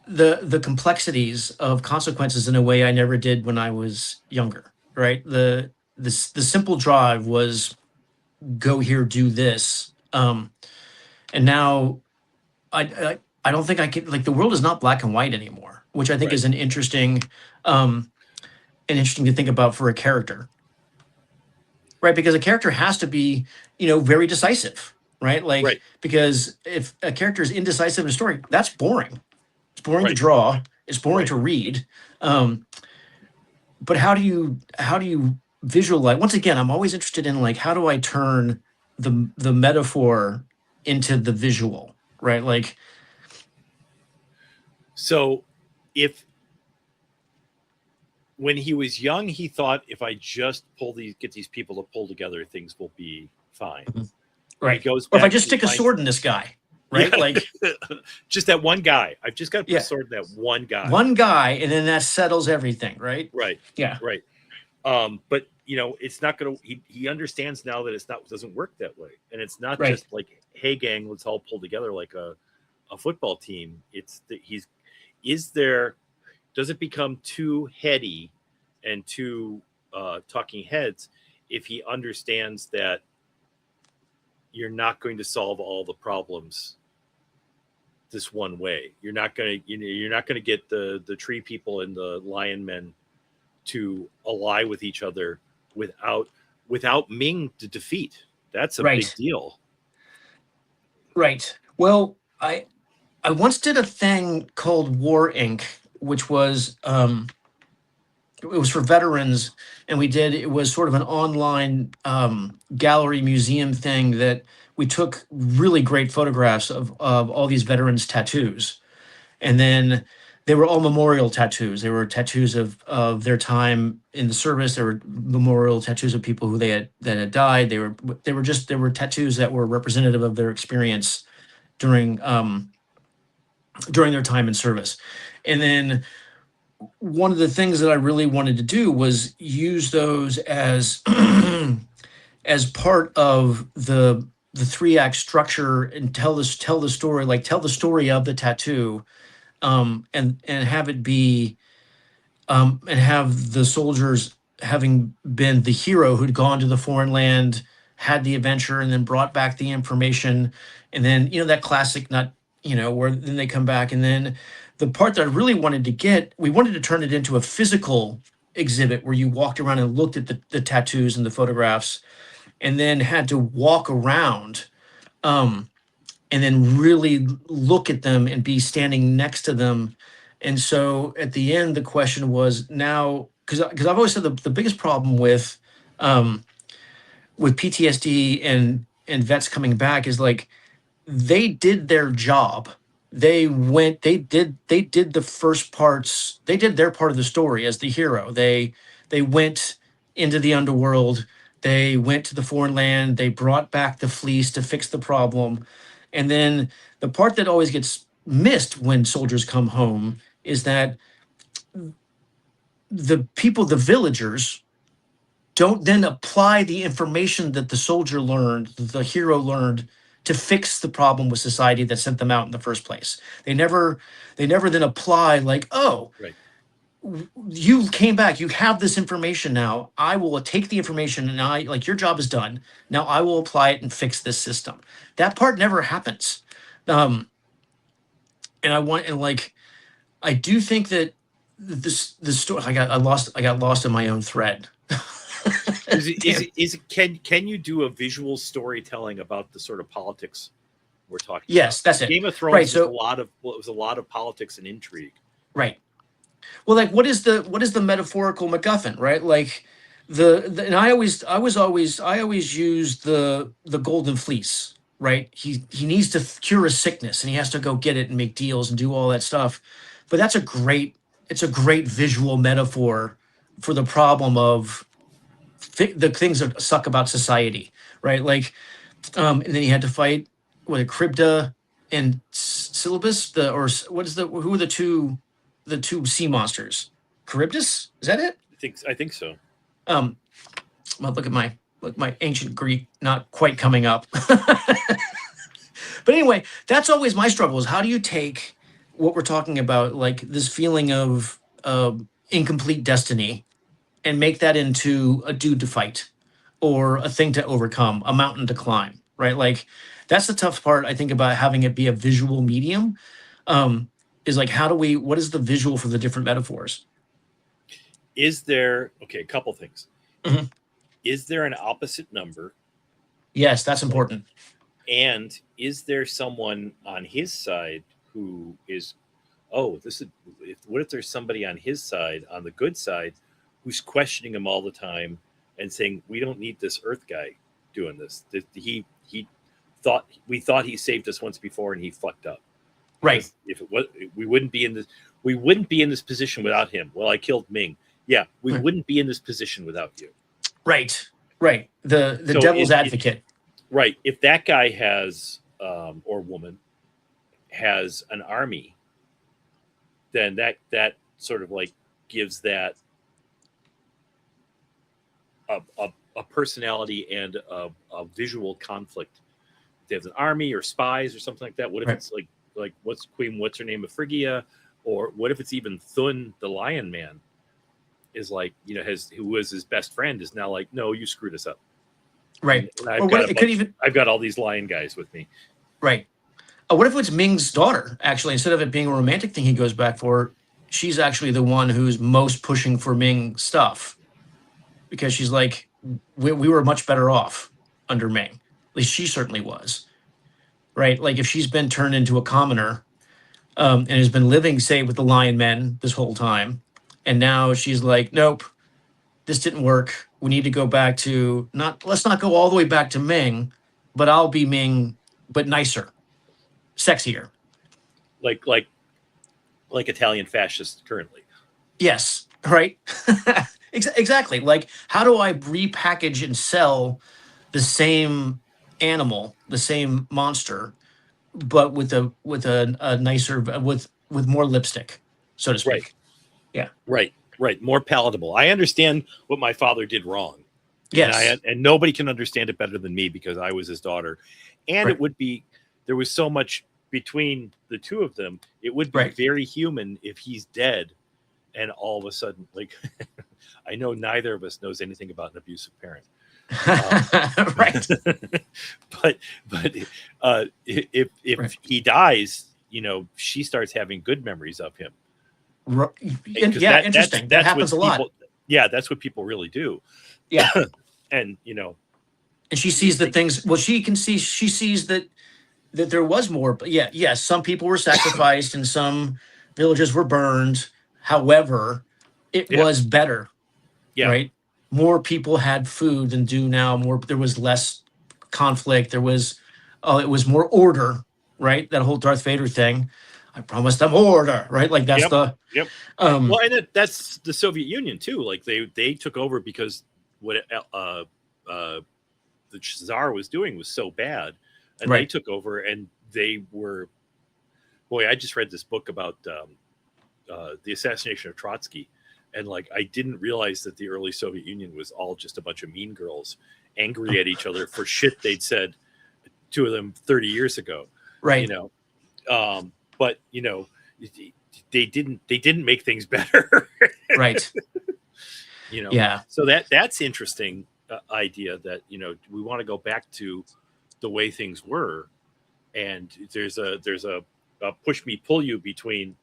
the complexities of consequences in a way I never did when I was younger. Right. The simple drive was go here, do this. And now I don't think I can, like, the world is not black and white anymore, which I think is an interesting to think about for a character, right? Because a character has to be, very decisive, right? Like, Right. because if a character is indecisive in a story, that's boring. It's boring to Right. draw. It's boring Right. to read. But how do you visualize? Once again, I'm always interested in like, how do I turn the metaphor into the visual, right? Like, So if when he was young, he thought, if I just get these people to pull together, things will be fine. Mhm. right. He goes Or if I back just and stick a finds- sword in this guy, right? Yeah. Like just that one guy. I've just got to put Yeah. a sword in that one guy. one guy, and then that settles everything, right? Right. Yeah. Right. But it's not gonna. He understands now that doesn't work that way, and it's not Right. just like, hey gang, let's all pull together like a football team. It's that does it become too heady and too talking heads if he understands that you're not going to solve all the problems this one way? You're not going to get the tree people and the lion men to ally with each other without Ming to defeat. That's a Right. big deal. Right. Well, I once did a thing called War Inc., which was it was for veterans, and it was sort of an online gallery museum thing that we took really great photographs of all these veterans' tattoos, and then they were all memorial tattoos. They were tattoos of their time in the service. There were memorial tattoos of people who that had died. They were tattoos that were representative of their experience during during their time in service. And then one of the things that I really wanted to do was use those as as part of the 3 act structure and tell the story, like tell the story of the tattoo, and have it be, and have the soldiers having been the hero who'd gone to the foreign land, had the adventure, and then brought back the information, and then that classic nut, where then they come back, and then the part that I really wanted to get, we wanted to turn it into a physical exhibit where you walked around and looked at the tattoos and the photographs, and then had to walk around, um, and then really look at them and be standing next to them. And so at the end, the question was now, because I've always said the biggest problem um, with PTSD and vets coming back is like they did their job. They did the first parts. They did their part of the story as the hero. They went into the underworld. They went to the foreign land. They brought back the fleece to fix the problem. And then the part that always gets missed when soldiers come home is that the people, the villagers, don't then apply the information that the soldier learned, the hero learned, to fix the problem with society that sent them out in the first place. They never then apply, like, oh, Right. you came back, you have this information now. I will take the information and your job is done. Now I will apply it and fix this system. That part never happens. Um, and I do think that the story, I got lost in my own thread. Can you do a visual storytelling about the sort of politics we're talking Yes, about? that's it. Game of Thrones Right. was So a lot of politics and intrigue. right. Well, like what is the metaphorical MacGuffin, right? Like and I always use the golden fleece, right? He needs to cure a sickness and he has to go get it and make deals and do all that stuff. But it's a great visual metaphor for the problem of the things that suck about society, right? Like, and then he had to fight with Cribda and Syllabus, who are the two sea monsters? Charybdis, is that it? I think so. Um, well, look at my ancient Greek not quite coming up. But anyway, that's always my struggle: is how do you take what we're talking about, like this feeling of incomplete destiny, and make that into a dude to fight or a thing to overcome, a mountain to climb, right? Like that's the tough part, I think, about having it be a visual medium. Is like, what is the visual for the different metaphors? Is there, a couple things. Mhm. Is there an opposite number? Yes, that's important. And is there someone on his side who is, what if there's somebody on his side, on the good side, who's questioning him all the time and saying, we don't need this Earth guy doing this. We thought he saved us once before and he fucked up. Right. If it was, we wouldn't be in this position without him. Well, I killed Ming. Yeah, we wouldn't be in this position without you. Right. The So devil's advocate. Right. If that guy has, or woman has an army, then that sort of like gives that a personality and a visual conflict. If they have an army or spies or something like that. What if it's like what's her name of Phrygia, or what if it's even Thun, the Lion Man, is like, who was his best friend, is now like, no, you screwed us up. Right. And I've got all these lion guys with me. Right. What if it's Ming's daughter? Actually, instead of it being a romantic thing he goes back for, she's actually the one who's most pushing for Ming stuff, because she's like, we were much better off under Ming. At least she certainly was. Right. Like if she's been turned into a commoner, and has been living, say, with the Lion Men this whole time, and now she's like, nope, this didn't work. We need to go back to let's not go all the way back to Ming, but I'll be Ming, but nicer, sexier. Like Italian fascists currently. Yes, right. Exactly. Like, how do I repackage and sell the same animal, the same monster, but with a nicer with more lipstick, so to Right. speak. Yeah. Right. More palatable. I understand what my father did wrong. Yes. And nobody can understand it better than me because I was his daughter. And Right. it would be, there was so much between the two of them. It would be Right. very human if he's dead and all of a sudden, like, I know neither of us knows anything about an abusive parent. Right. but if Right. he dies, you know, she starts having good memories of him. Yeah, interesting. That happens a lot. Yeah, that's what people really do. Yeah. And you know, And she sees the things. Well, she sees that there was more. But yeah, yes, some people were sacrificed and some villages were burned. However, it Yeah. was better. Yeah. Right. More people had food than do now. There was less conflict. It was more order. Right. That whole Darth Vader thing. I promised them order. Right. Like that's Yep. Well, and that's the Soviet Union too. Like they took over because what the Tsar was doing was so bad, and Right. they took over, and they were. Boy, I just read this book about the assassination of Trotsky, and like I didn't realize that the early Soviet Union was all just a bunch of mean girls angry at each other for shit they'd said, two of them 30 years ago. Right. You know, but you know, they didn't make things better. Right. You know. Yeah. So that's interesting idea that, you know, we want to go back to the way things were, and there's a push me pull you between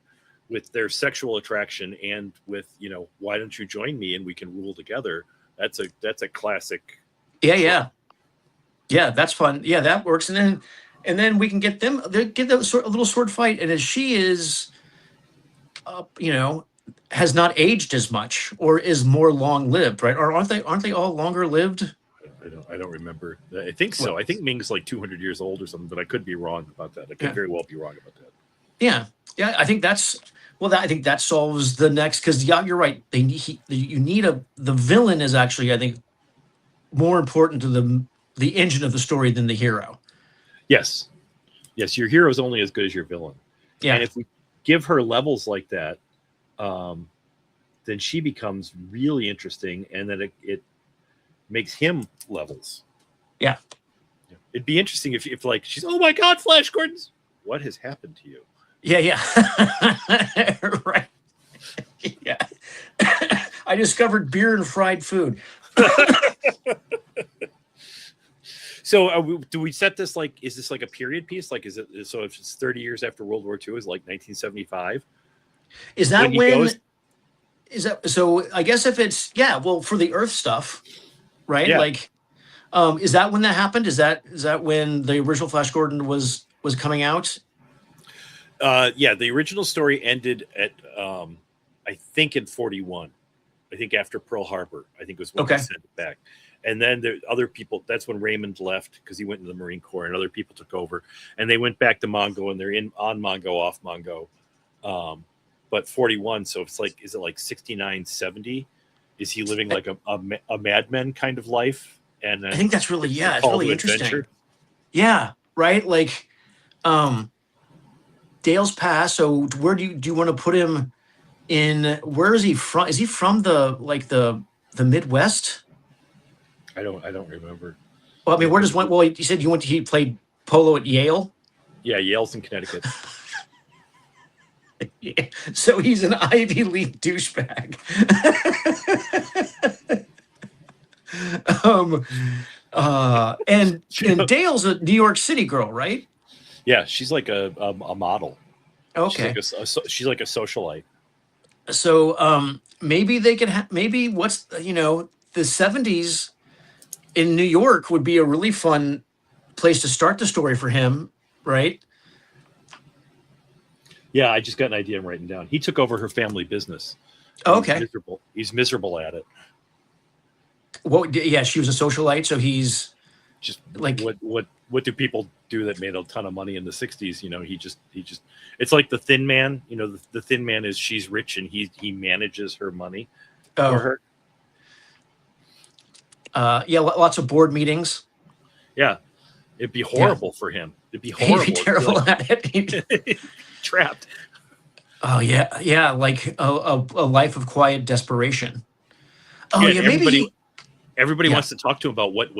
with their sexual attraction and with, you know, why don't you join me and we can rule together. That's a classic. Yeah. That's fun. Yeah, that works. And then we can get them a little sword fight. And as she is, you know, has not aged as much or is more long lived, right? Or aren't they all longer lived? I don't remember. I think so. I think Ming's like 200 years old or something, but I could be wrong about that. I could very well be wrong about that. Yeah. I think I think that solves the next, because you're right. You need the villain is actually, I think, more important to the engine of the story than the hero. Yes, your hero is only as good as your villain. Yeah. And if we give her levels like that, then she becomes really interesting, and then it makes him levels. Yeah. It'd be interesting if like she's, oh my God, Flash Gordon's, what has happened to you? Yeah. Right. Yeah. I discovered beer and fried food. So do we set this like, is this like a period piece? Like, is it, so if it's 30 years after World War II is like 1975? Is that is that, so I guess if it's, yeah, well, for the Earth stuff, right? Yeah. Like, is that when that happened? Is that when the original Flash Gordon was coming out? Yeah, the original story ended at I think in 41. I think after Pearl Harbor, I think was when they sent it back. And then the other people, that's when Raymond left because he went into the Marine Corps, and other people took over, and they went back to Mongo, and they're on Mongo, off Mongo. But 41, so it's like, is it like 69, 70? Is he living like a Mad Men kind of life? And I think that's really, it's really interesting. Adventure. Yeah, right? Like, Dale's Pass. So where do you want to put him in? Where is he from? Is he from the Midwest? I don't remember. Well, I mean, where does one? Well, you said he played polo at Yale. Yeah, Yale's in Connecticut. Yeah. So he's an Ivy League douchebag. And Dale's a New York City girl, right? Yeah, she's like a model. Okay. She's like a socialite. So maybe they could maybe what's the 70s in New York would be a really fun place to start the story for him, right? Yeah, I just got an idea I'm writing down. He took over her family business. Okay. He's miserable at it. Well, yeah, she was a socialite, so he's just like, what do people do that made a ton of money in the 60s? You know, he just it's like the Thin Man. You know, the Thin Man is she's rich and he manages her money for her. Yeah, lots of board meetings. Yeah. It'd be horrible for him. It'd be He'd horrible. be terrible at it. Trapped. Oh yeah, like a life of quiet desperation. Oh yeah, maybe everybody wants to talk to him about what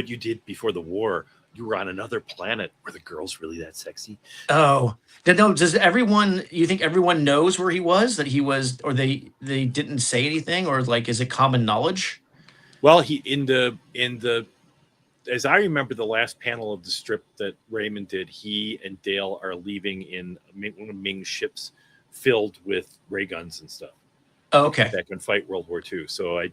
you did before the war. You were on another planet. Were the girls really that sexy? Oh no! Does everyone? You think everyone knows where he was? That he was, or they didn't say anything, or like is it common knowledge? Well, he in the as I remember the last panel of the strip that Raymond did, he and Dale are leaving in one of Ming's ships filled with ray guns and stuff. Oh, okay. That can fight World War II. So I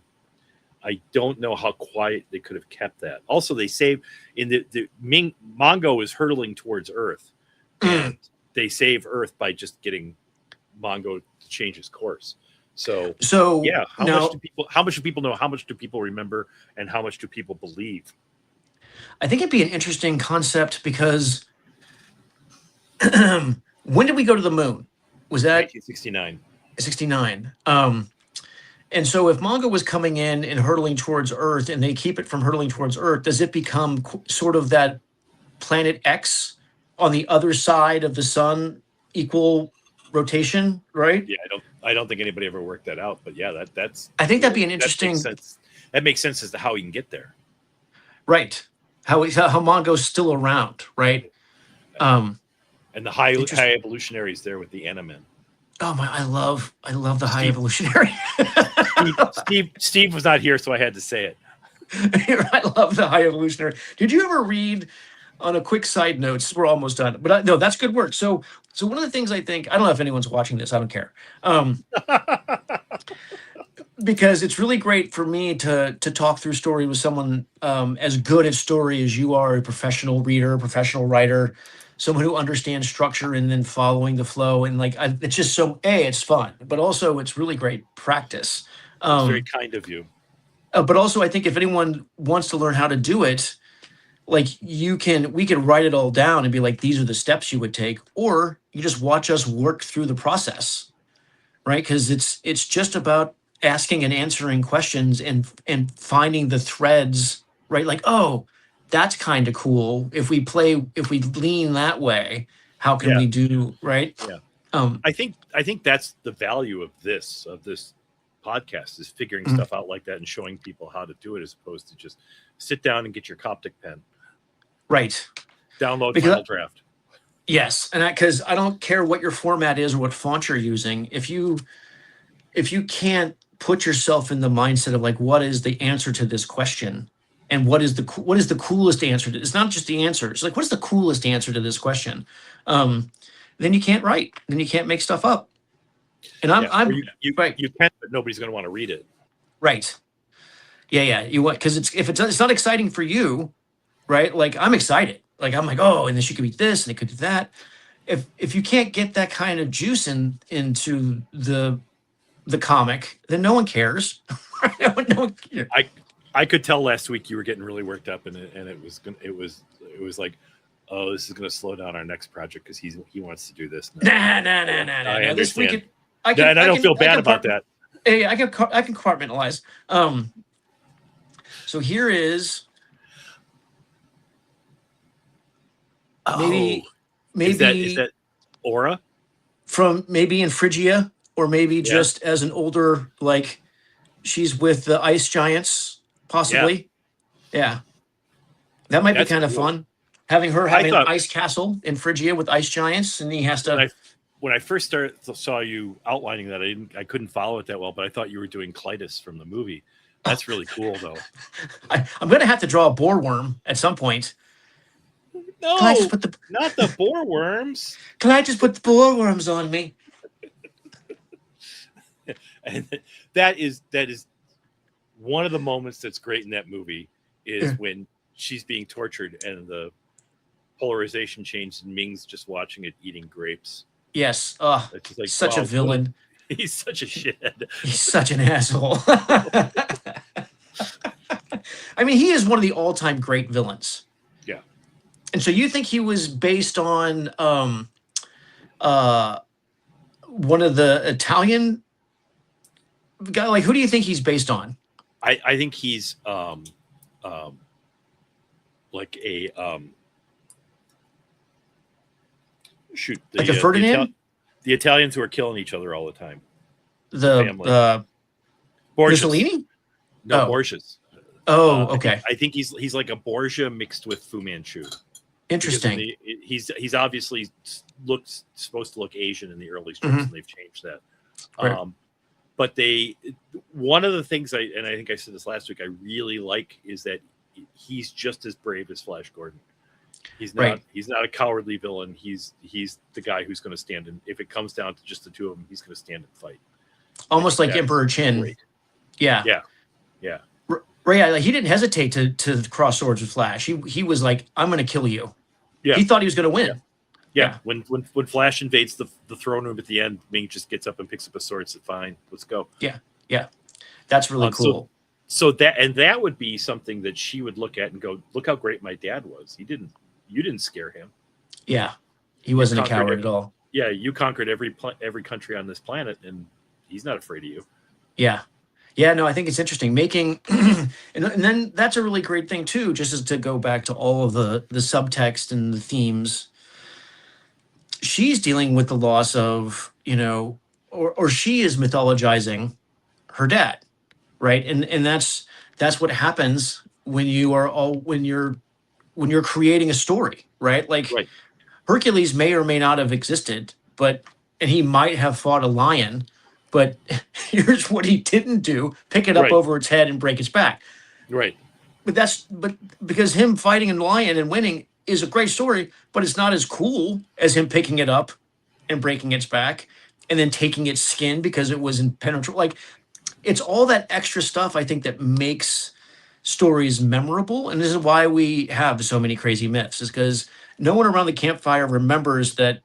don't know how quiet they could have kept that. Also, they save in the Mongo is hurtling towards Earth, and they save Earth by just getting Mongo to change his course. So yeah, how much do people know? How much do people remember? And how much do people believe? I think it'd be an interesting concept because when did we go to the moon? Was that 1969? 69. And so if Mongo was coming in and hurtling towards Earth and they keep it from hurtling towards Earth, does it become sort of that planet X on the other side of the sun, equal rotation, right? Yeah, I don't think anybody ever worked that out, but yeah, that's. I think that'd be an interesting. That makes sense as to how he can get there. Right. How Mongo's still around, right? And the high evolutionaries there with the Animen. Oh my! I love the high evolutionary. Steve was not here, so I had to say it. I love the high evolutionary. Did you ever read? On a quick side note, we're almost done, but no, that's good work. So one of the things I think, I don't know if anyone's watching this, I don't care, because it's really great for me to talk through story with someone as good at story as you are, a professional reader, professional writer, someone who understands structure and then following the flow, and like it's just it's fun, but also it's really great practice. It's very kind of you. But also, I think if anyone wants to learn how to do it. Like we can write it all down and be like, these are the steps you would take, or you just watch us work through the process, right? Because it's just about asking and answering questions and finding the threads, right? Like, oh, that's kind of cool. If we lean that way, how can we do right? Yeah. I think that's the value of this podcast is figuring stuff out like that and showing people how to do it as opposed to just sit down and get your Coptic pen. Right. Download Final Draft. Yes, and because I don't care what your format is or what font you're using. If you can't put yourself in the mindset of like, what is the answer to this question, and what is the coolest answer to? It's not just the answer. It's like, what is the coolest answer to this question? Then you can't write. Then you can't make stuff up. And you can, but nobody's going to want to read it. Right. Yeah. You want because it's not exciting for you. Right, like I'm excited. Like I'm like, oh, and then she could be this, and it could be that. If you can't get that kind of juice into the comic, then no one cares. no one cares. I could tell last week you were getting really worked up, and it was like, oh, this is going to slow down our next project because he wants to do this. Nah. I understand. I don't feel bad about that. Hey, I can compartmentalize. So here is. Maybe is that Aura from maybe in Phrygia, or maybe just as an older, like she's with the ice giants, possibly. Yeah. That might be kind of fun. Having an ice castle in Phrygia with ice giants, and he has to. When I first saw you outlining that, I couldn't follow it that well, but I thought you were doing Clytus from the movie. That's really cool, though. I'm going to have to draw a boar worm at some point. No, not the boar worms. Can I just put the boar worms on me? And that is one of the moments that's great in that movie is when she's being tortured and the polarization changed and Ming's just watching it eating grapes. Yes. It's like, such a villain. He's such a shithead. He's such an asshole. I mean, he is one of the all-time great villains. Yeah. And so you think he was based on one of the Italian guy? Like, who do you think he's based on? I think he's like a shoot Like the Ferdinand, the Italians who are killing each other all the time. the family. Borgias. Mussolini. No, Oh. Borgias. Oh, okay. I think he's like a Borgia mixed with Fu Manchu. Interesting. He's obviously supposed to look Asian in the early strips, and they've changed that. Right. But one of the things I think I said this last week, I really like is that he's just as brave as Flash Gordon. He's not. Right. He's not a cowardly villain. He's the guy who's going to stand in. If it comes down to just the two of them, he's going to stand and fight. Almost like Emperor Chin. Great. Yeah. Yeah. Right. Like, he didn't hesitate to cross swords with Flash. He was like, I'm going to kill you. Yeah. He thought he was going to win. Yeah. When Flash invades the throne room at the end, Ming just gets up and picks up a sword. Says, "Fine, let's go." Yeah. That's really cool. So that would be something that she would look at and go, "Look how great my dad was. You didn't scare him. Yeah. He wasn't a coward at all. Yeah, you conquered every country on this planet, and he's not afraid of you." Yeah. Yeah, no, I think it's interesting making, and then that's a really great thing too, just as to go back to all of the subtext and the themes. She's dealing with the loss of, or she is mythologizing her dad, right? And that's what happens when you're creating a story, right? Like, Right. Hercules may or may not have existed, and he might have fought a lion, but here's what he didn't do: pick it up Right. over its head and break its back. Right. But because him fighting a lion and winning is a great story, but it's not as cool as him picking it up and breaking its back and then taking its skin because it was impenetrable. Like, it's all that extra stuff, I think, that makes stories memorable. And this is why we have so many crazy myths, is because no one around the campfire remembers that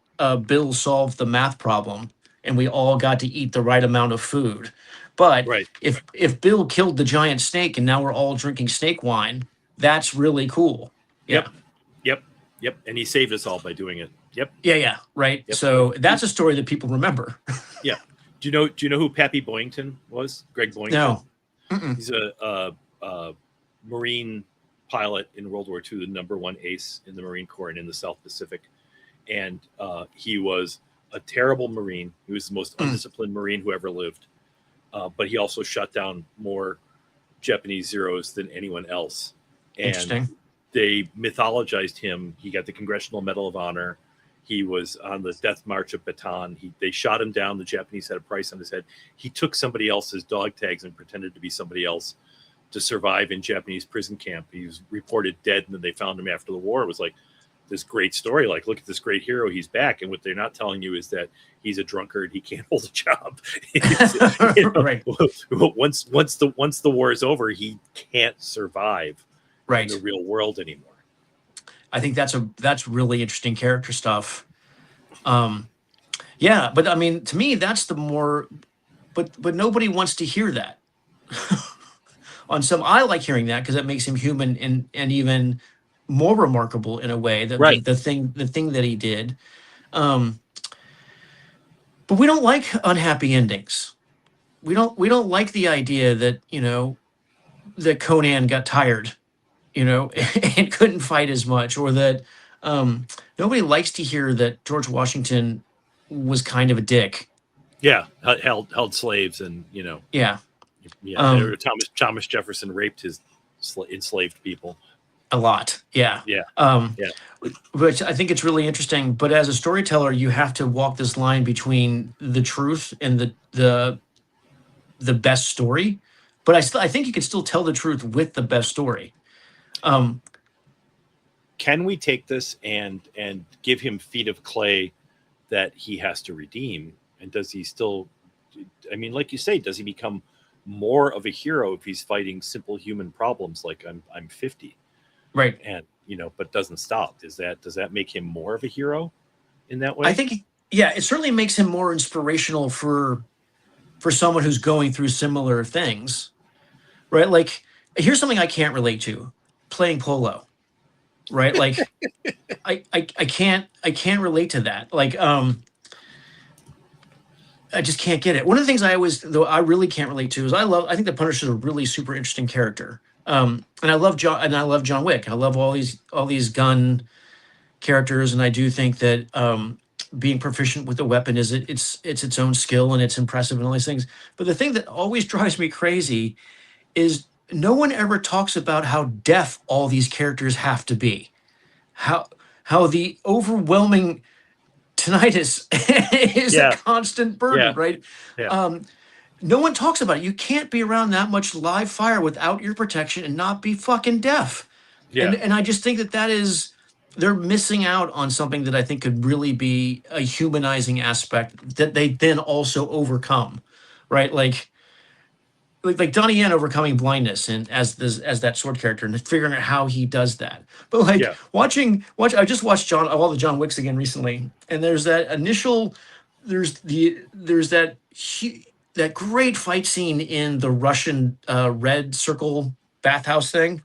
Bill solved the math problem and we all got to eat the right amount of food. But Right. if Bill killed the giant snake and now we're all drinking snake wine, that's really cool. Yeah. Yep. And he saved us all by doing it. Yep. Yeah. Right. Yep. So that's a story that people remember. Yeah. Do you know who Pappy Boyington was? Greg Boyington. No. Mm-mm. He's a Marine pilot in World War II, the #1 ace in the Marine Corps and in the South Pacific. And he was a terrible Marine. He was the most undisciplined Marine who ever lived. But he also shot down more Japanese Zeros than anyone else. And Interesting. they mythologized him. He got the Congressional Medal of Honor. He was on the Death March of Bataan. They shot him down. The Japanese had a price on his head. He took somebody else's dog tags and pretended to be somebody else to survive in Japanese prison camp. He was reported dead, and then they found him after the war. It was like this great story. Like, look at this great hero. He's back. And what they're not telling you is that he's a drunkard. He can't hold a job. Right. Once the war is over, he can't survive Right. in the real world anymore. I think that's really interesting character stuff. Yeah, but I mean, to me, that's the more, but nobody wants to hear that. I like hearing that because it makes him human and even more remarkable in a way. That Right. the thing that he did. But we don't like unhappy endings. We don't like the idea that that Conan got tired, and couldn't fight as much, or that nobody likes to hear that George Washington was kind of a dick. Yeah, held slaves, and Yeah, or Thomas Jefferson raped his enslaved people. a lot. Yeah. Yeah. Yeah. Which I think it's really interesting. But as a storyteller, you have to walk this line between the truth and the best story. But I think you can still tell the truth with the best story. Can we take this and give him feet of clay that he has to redeem? And does he still? I mean, like you say, does he become more of a hero if he's fighting simple human problems like I'm 50? Right. And but doesn't stop. Does that make him more of a hero in that way? I think, yeah, it certainly makes him more inspirational for someone who's going through similar things, right? Like, here's something I can't relate to: playing polo, right? Like, I can't relate to that. Like, I just can't get it. One of the things I really can't relate to is I think the Punisher is a really super interesting character. And I love John Wick. I love all these gun characters, and I do think that being proficient with a weapon it's its own skill and it's impressive and all these things. But the thing that always drives me crazy is no one ever talks about how deaf all these characters have to be. How the overwhelming tinnitus is Yeah. a constant burden, Yeah. right? Yeah. No one talks about it. You can't be around that much live fire without ear protection and not be fucking deaf. Yeah. And I just think that is they're missing out on something that I think could really be a humanizing aspect that they then also overcome, right? Like Donnie Yen overcoming blindness and as that sword character and figuring out how he does that. But like Yeah. I just watched all the John Wicks again recently, and there's that initial there's that that great fight scene in the Russian red circle bathhouse thing.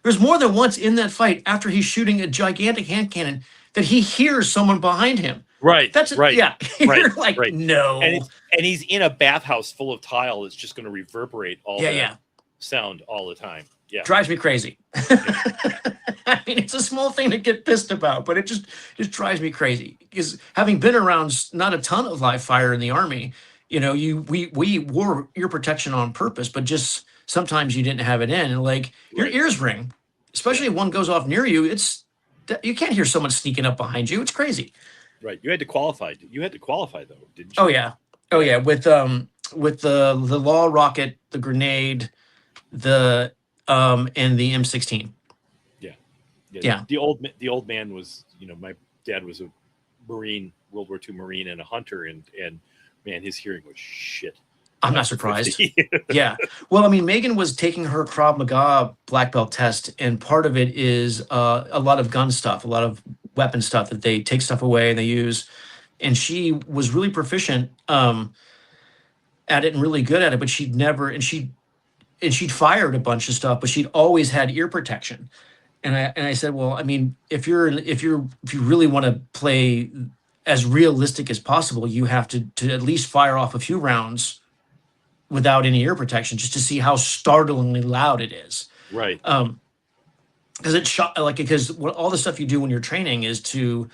There's more than once in that fight after he's shooting a gigantic hand cannon that he hears someone behind him. Right. That's right. Yeah. Right. You're like, right. no. And he's in a bathhouse full of tile that's just going to reverberate all that sound all the time. Yeah. Drives me crazy. I mean, it's a small thing to get pissed about, but it just drives me crazy because having been around not a ton of live fire in the Army, we wore ear protection on purpose, but just sometimes you didn't have it in, and like your ears ring, especially if one goes off near you. You can't hear someone sneaking up behind you. It's crazy. Right. You had to qualify. You had to qualify though, didn't you? Oh yeah. With the law rocket, the grenade, and the M16. Yeah. The old man was, my dad was a Marine, World War II Marine, and a hunter, and man, his hearing was shit. I'm not surprised. Yeah. Well, I mean, Megan was taking her Krav Maga black belt test, and part of it is a lot of gun stuff, a lot of weapon stuff that they take stuff away and they use. And she was really proficient at it and really good at it, but she'd fired a bunch of stuff, but she'd always had ear protection. And I said, well, I mean, if you really want to play as realistic as possible, you have to at least fire off a few rounds without any ear protection, just to see how startlingly loud it is. Right. Because all the stuff you do when you're training is to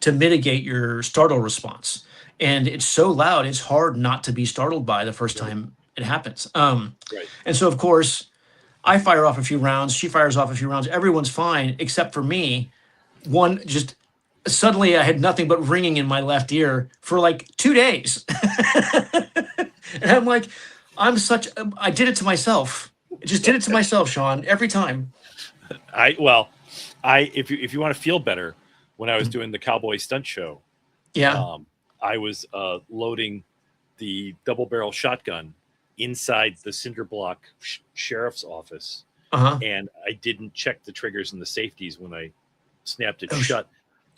mitigate your startle response, and it's so loud, it's hard not to be startled by the first time it happens. Right. And so, of course, I fire off a few rounds, she fires off a few rounds, everyone's fine except for me. Suddenly I had nothing but ringing in my left ear for like 2 days. And I'm like, I did it to myself. I just did it to myself, Sean, every time. If you want to feel better, when I was doing the cowboy stunt show, I was loading the double barrel shotgun inside the cinder block sheriff's office, and I didn't check the triggers and the safeties when I snapped it shut,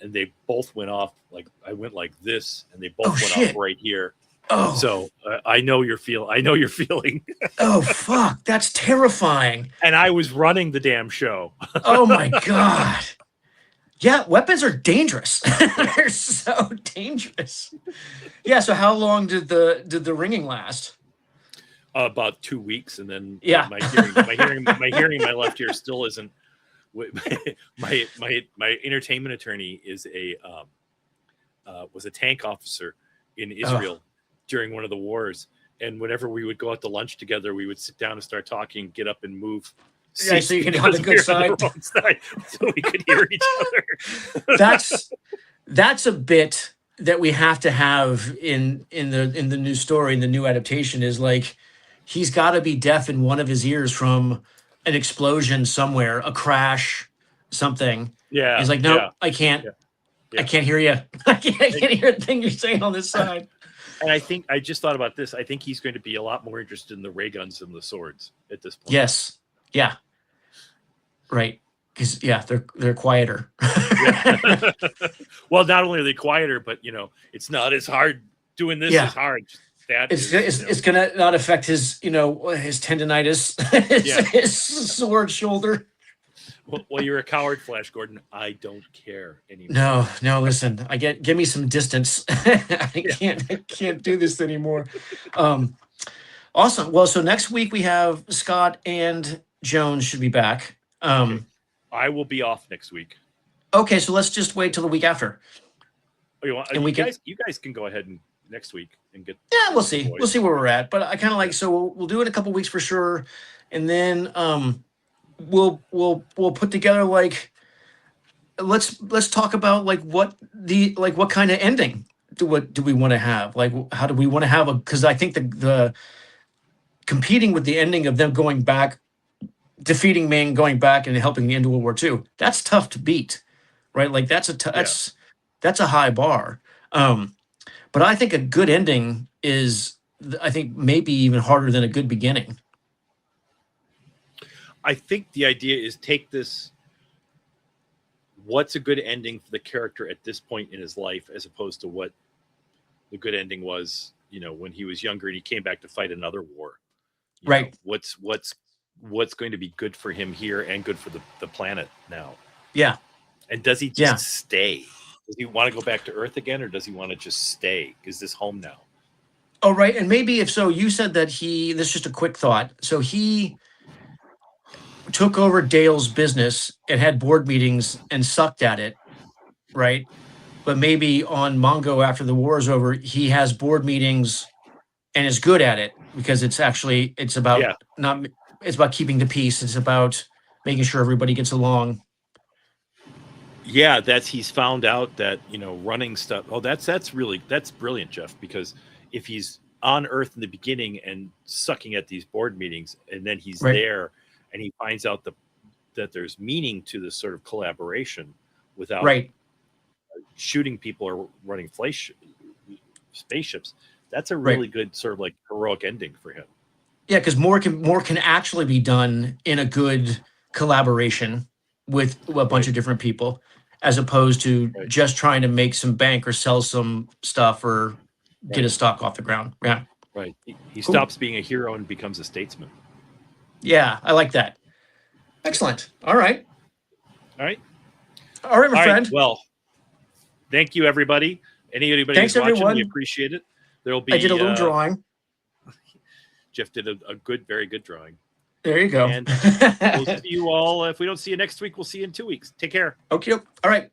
and they both went off. Like I went like this, and they both went off right here. Oh, so I know you're feeling. Oh fuck, that's terrifying. And I was running the damn show. Oh my god. Yeah, weapons are dangerous. They're so dangerous. Yeah. So how long did the ringing last? About 2 weeks, and then my hearing in my left ear still isn't. My entertainment attorney was a tank officer in Israel during one of the wars, and whenever we would go out to lunch together, we would sit down and start talking, get up and move. Yeah, so you can have the good side, so we could hear each other. That's a bit that we have to have in the new story, in the new adaptation, is like he's got to be deaf in one of his ears from an explosion somewhere, a crash, something. Yeah, he's like, no, I can't. Yeah. I can't hear you. I can't hear a thing you're saying on this side. And I just thought about this. I think he's going to be a lot more interested in the ray guns than the swords at this point. Yes. Yeah. Right. Because they're quieter. Well, not only are they quieter, but it's not as hard doing this as hard. It's gonna not affect his his tendonitis, his sword shoulder. Well, you're a coward, Flash Gordon. I don't care anymore. No. Listen, give me some distance. I can't do this anymore. Awesome. Well, so next week we have Scott and Jones should be back. Okay. I will be off next week. Okay, so let's just wait till the week after. Oh, you guys can go ahead and next week and get. Yeah, we'll see. We'll see where we're at. But I kind of like, so we'll do it in a couple weeks for sure, and then we'll put together like, let's talk about like what kind of ending do we want to have? Like, how do we want to have a? Because I think the competing with the ending of them going back, defeating Ming, going back and helping the end of World War II, that's tough to beat, right? Like that's a high bar. But I think a good ending is, I think, maybe even harder than a good beginning. I think the idea is take this. What's a good ending for the character at this point in his life, as opposed to what the good ending was, when he was younger and he came back to fight another war. Right. What's going to be good for him here and good for the planet now? Yeah. And does he just stay? Does he want to go back to Earth again, or does he want to just stay? Is this home now? Oh, right. And maybe if so, you said that this is just a quick thought. So he took over Dale's business and had board meetings and sucked at it, right? But maybe on Mongo, after the war is over, he has board meetings and is good at it, because it's about it's about keeping the peace. It's about making sure everybody gets along. Yeah, he's found out that, running stuff. Oh, that's brilliant, Jeff, because if he's on Earth in the beginning and sucking at these board meetings, and then he's there and he finds out that there's meaning to this sort of collaboration without shooting people or running spaceships, that's a really good sort of like heroic ending for him. Yeah, because more can actually be done in a good collaboration with a bunch of different people, as opposed to just trying to make some bank or sell some stuff or get a stock off the ground. Yeah. Right. He stops being a hero and becomes a statesman. Yeah, I like that. Excellent. All right. All right, my friend. Well, thank you, everybody. Anybody who's watching, we appreciate it. There'll be. I did a little drawing. Jeff did a very good drawing. There you go. And we'll see you all. If we don't see you next week, we'll see you in 2 weeks. Take care. Okay. All right.